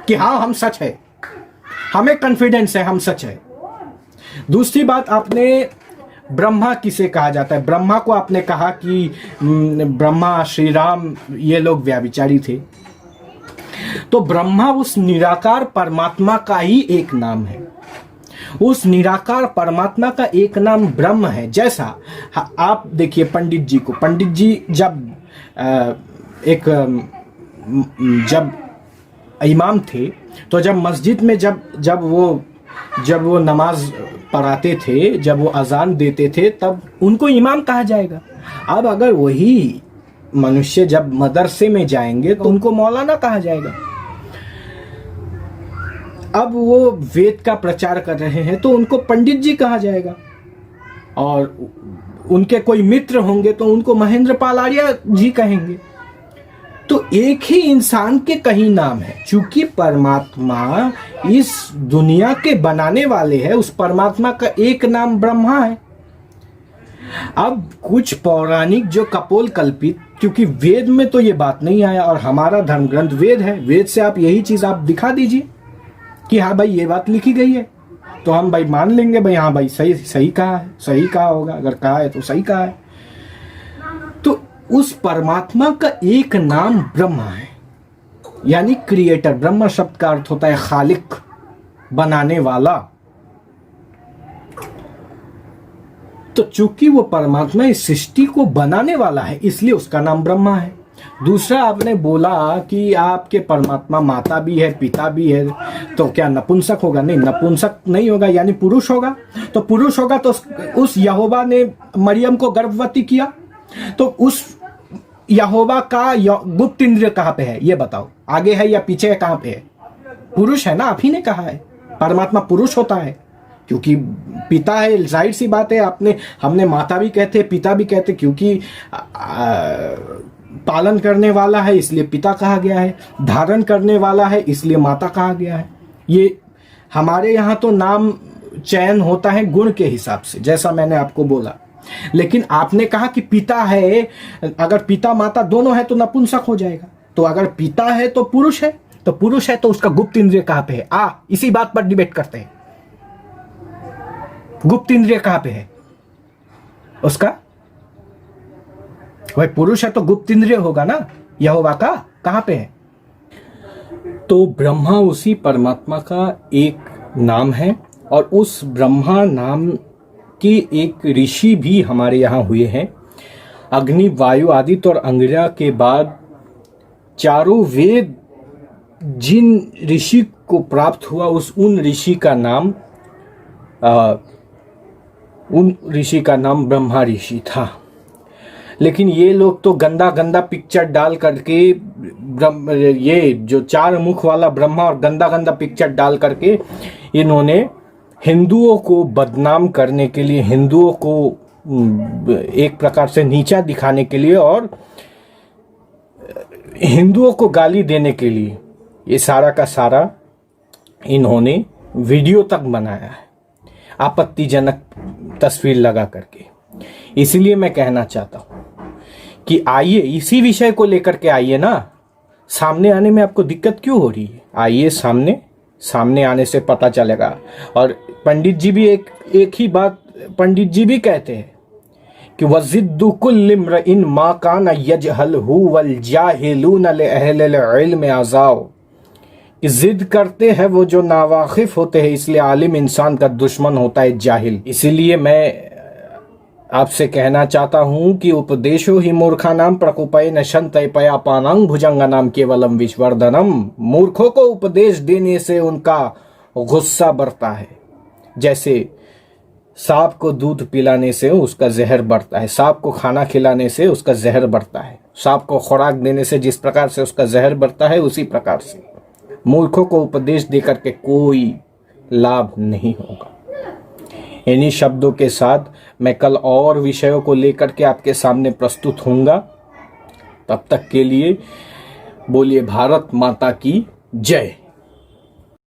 कि हाँ हम सच है, हमें कॉन्फिडेंस है, हम सच है। दूसरी बात, आपने ब्रह्मा किसे कहा जाता है? ब्रह्मा को आपने कहा कि ब्रह्मा, श्री राम, ये लोग व्यभिचारी थे। तो ब्रह्मा उस निराकार परमात्मा का ही एक नाम है। उस निराकार परमात्मा का एक नाम ब्रह्म है। जैसा आप देखिए पंडित जी को, पंडित जी जब इमाम थे तो जब मस्जिद में जब वो नमाज पढ़ाते थे, जब वो अजान देते थे, तब उनको इमाम कहा जाएगा। अब अगर वही मनुष्य जब मदरसे में जाएंगे तो उनको मौलाना कहा जाएगा। अब वो वेद का प्रचार कर रहे हैं तो उनको पंडित जी कहा जाएगा, और उनके कोई मित्र होंगे तो उनको महेंद्र पाल आर्य जी कहेंगे। तो एक ही इंसान के कई नाम है। चूंकि परमात्मा इस दुनिया के बनाने वाले हैं, उस परमात्मा का एक नाम ब्रह्मा है। अब कुछ पौराणिक जो कपोल कल्पित, क्योंकि वेद में तो ये बात नहीं आया और हमारा धर्म ग्रंथ वेद है, वेद से आप यही चीज आप दिखा दीजिए कि हाँ भाई ये बात लिखी गई है, तो हम भाई मान लेंगे भाई हाँ भाई सही कहा है, सही कहा होगा, अगर कहा है तो सही कहा है। तो उस परमात्मा का एक नाम ब्रह्मा है, यानी क्रिएटर। ब्रह्मा शब्द का अर्थ होता है खालिक, बनाने वाला। तो चूंकि वो परमात्मा इस सृष्टि को बनाने वाला है, इसलिए उसका नाम ब्रह्मा है। दूसरा, आपने बोला कि आपके परमात्मा माता भी है, पिता भी है, तो क्या नपुंसक होगा? नहीं, नपुंसक नहीं होगा, यानी पुरुष होगा। तो पुरुष होगा तो उस यहोवा ने मरियम को गर्भवती किया, तो उस यहोवा का गुप्त इंद्रिय कहाँ पे है ये बताओ? आगे है या पीछे है, कहाँ पे है? पुरुष है ना, आप ही ने कहा है परमात्मा पुरुष होता है, क्योंकि पिता है। जाहिर सी बात है, हमने माता भी कहते, पिता भी कहते, क्योंकि पालन करने वाला है इसलिए पिता कहा गया है, धारण करने वाला है इसलिए माता कहा गया है। ये हमारे यहाँ तो नाम चयन होता है गुण के हिसाब से, जैसा मैंने आपको बोला। लेकिन आपने कहा कि पिता है, अगर पिता माता दोनों है तो नपुंसक हो जाएगा। तो अगर पिता है तो पुरुष है, तो पुरुष है तो उसका गुप्त इंद्रिय कहाँ पे है? इसी बात पर डिबेट करते हैं। गुप्त इंद्रिय कहाँ पे है उसका? वही पुरुष है तो गुप्त इंद्रिय होगा ना यहोवा का, कहाँ पे है? तो ब्रह्मा उसी परमात्मा का एक नाम है, और उस ब्रह्मा नाम के एक ऋषि भी हमारे यहाँ हुए हैं। अग्नि, वायु, आदित्य और अंगिरा के बाद चारों वेद जिन ऋषि को प्राप्त हुआ, उन ऋषि का नाम ब्रह्मा ऋषि था। लेकिन ये लोग तो गंदा गंदा पिक्चर डाल करके ये जो 4 मुख वाला ब्रह्मा और गंदा गंदा पिक्चर डाल करके इन्होंने हिंदुओं को बदनाम करने के लिए, हिंदुओं को एक प्रकार से नीचा दिखाने के लिए और हिंदुओं को गाली देने के लिए ये सारा का सारा इन्होंने वीडियो तक बनाया है, आपत्तिजनक तस्वीर लगा करके। इसलिए मैं कहना चाहता हूं कि आइए इसी विषय को लेकर के आइए ना, सामने आने में आपको दिक्कत क्यों हो रही है? आइए सामने आने से पता चलेगा। और पंडित जी भी एक ही बात पंडित जी भी कहते हैं कि वज़िद्दु कुल्ल इम्रइन मा कान यजहलहु वल जाहिलून लिअहलिल इल्म अज़ाओ, कि जिद करते हैं वो जो नावाकिफ होते हैं, इसलिए आलिम इंसान का दुश्मन होता है जाहिल। इसीलिए मैं आपसे कहना चाहता हूं कि उपदेशो ही मूर्खानाम प्रकुपय नशंतय पया पानांग भुजंगनाम केवलम विश्वर्धनम। मूर्खों को उपदेश देने से उनका गुस्सा बढ़ता है, जैसे सांप को दूध पिलाने से उसका जहर बढ़ता है, सांप को खाना खिलाने से उसका जहर बढ़ता है, सांप को खुराक देने से जिस प्रकार से उसका जहर बढ़ता है, उसी प्रकार से मूर्खों को उपदेश देकर के कोई लाभ नहीं होगा। इन्हीं शब्दों के साथ मैं कल और विषयों को लेकर के आपके सामने प्रस्तुत होऊंगा। तब तक के लिए बोलिए भारत माता की जय।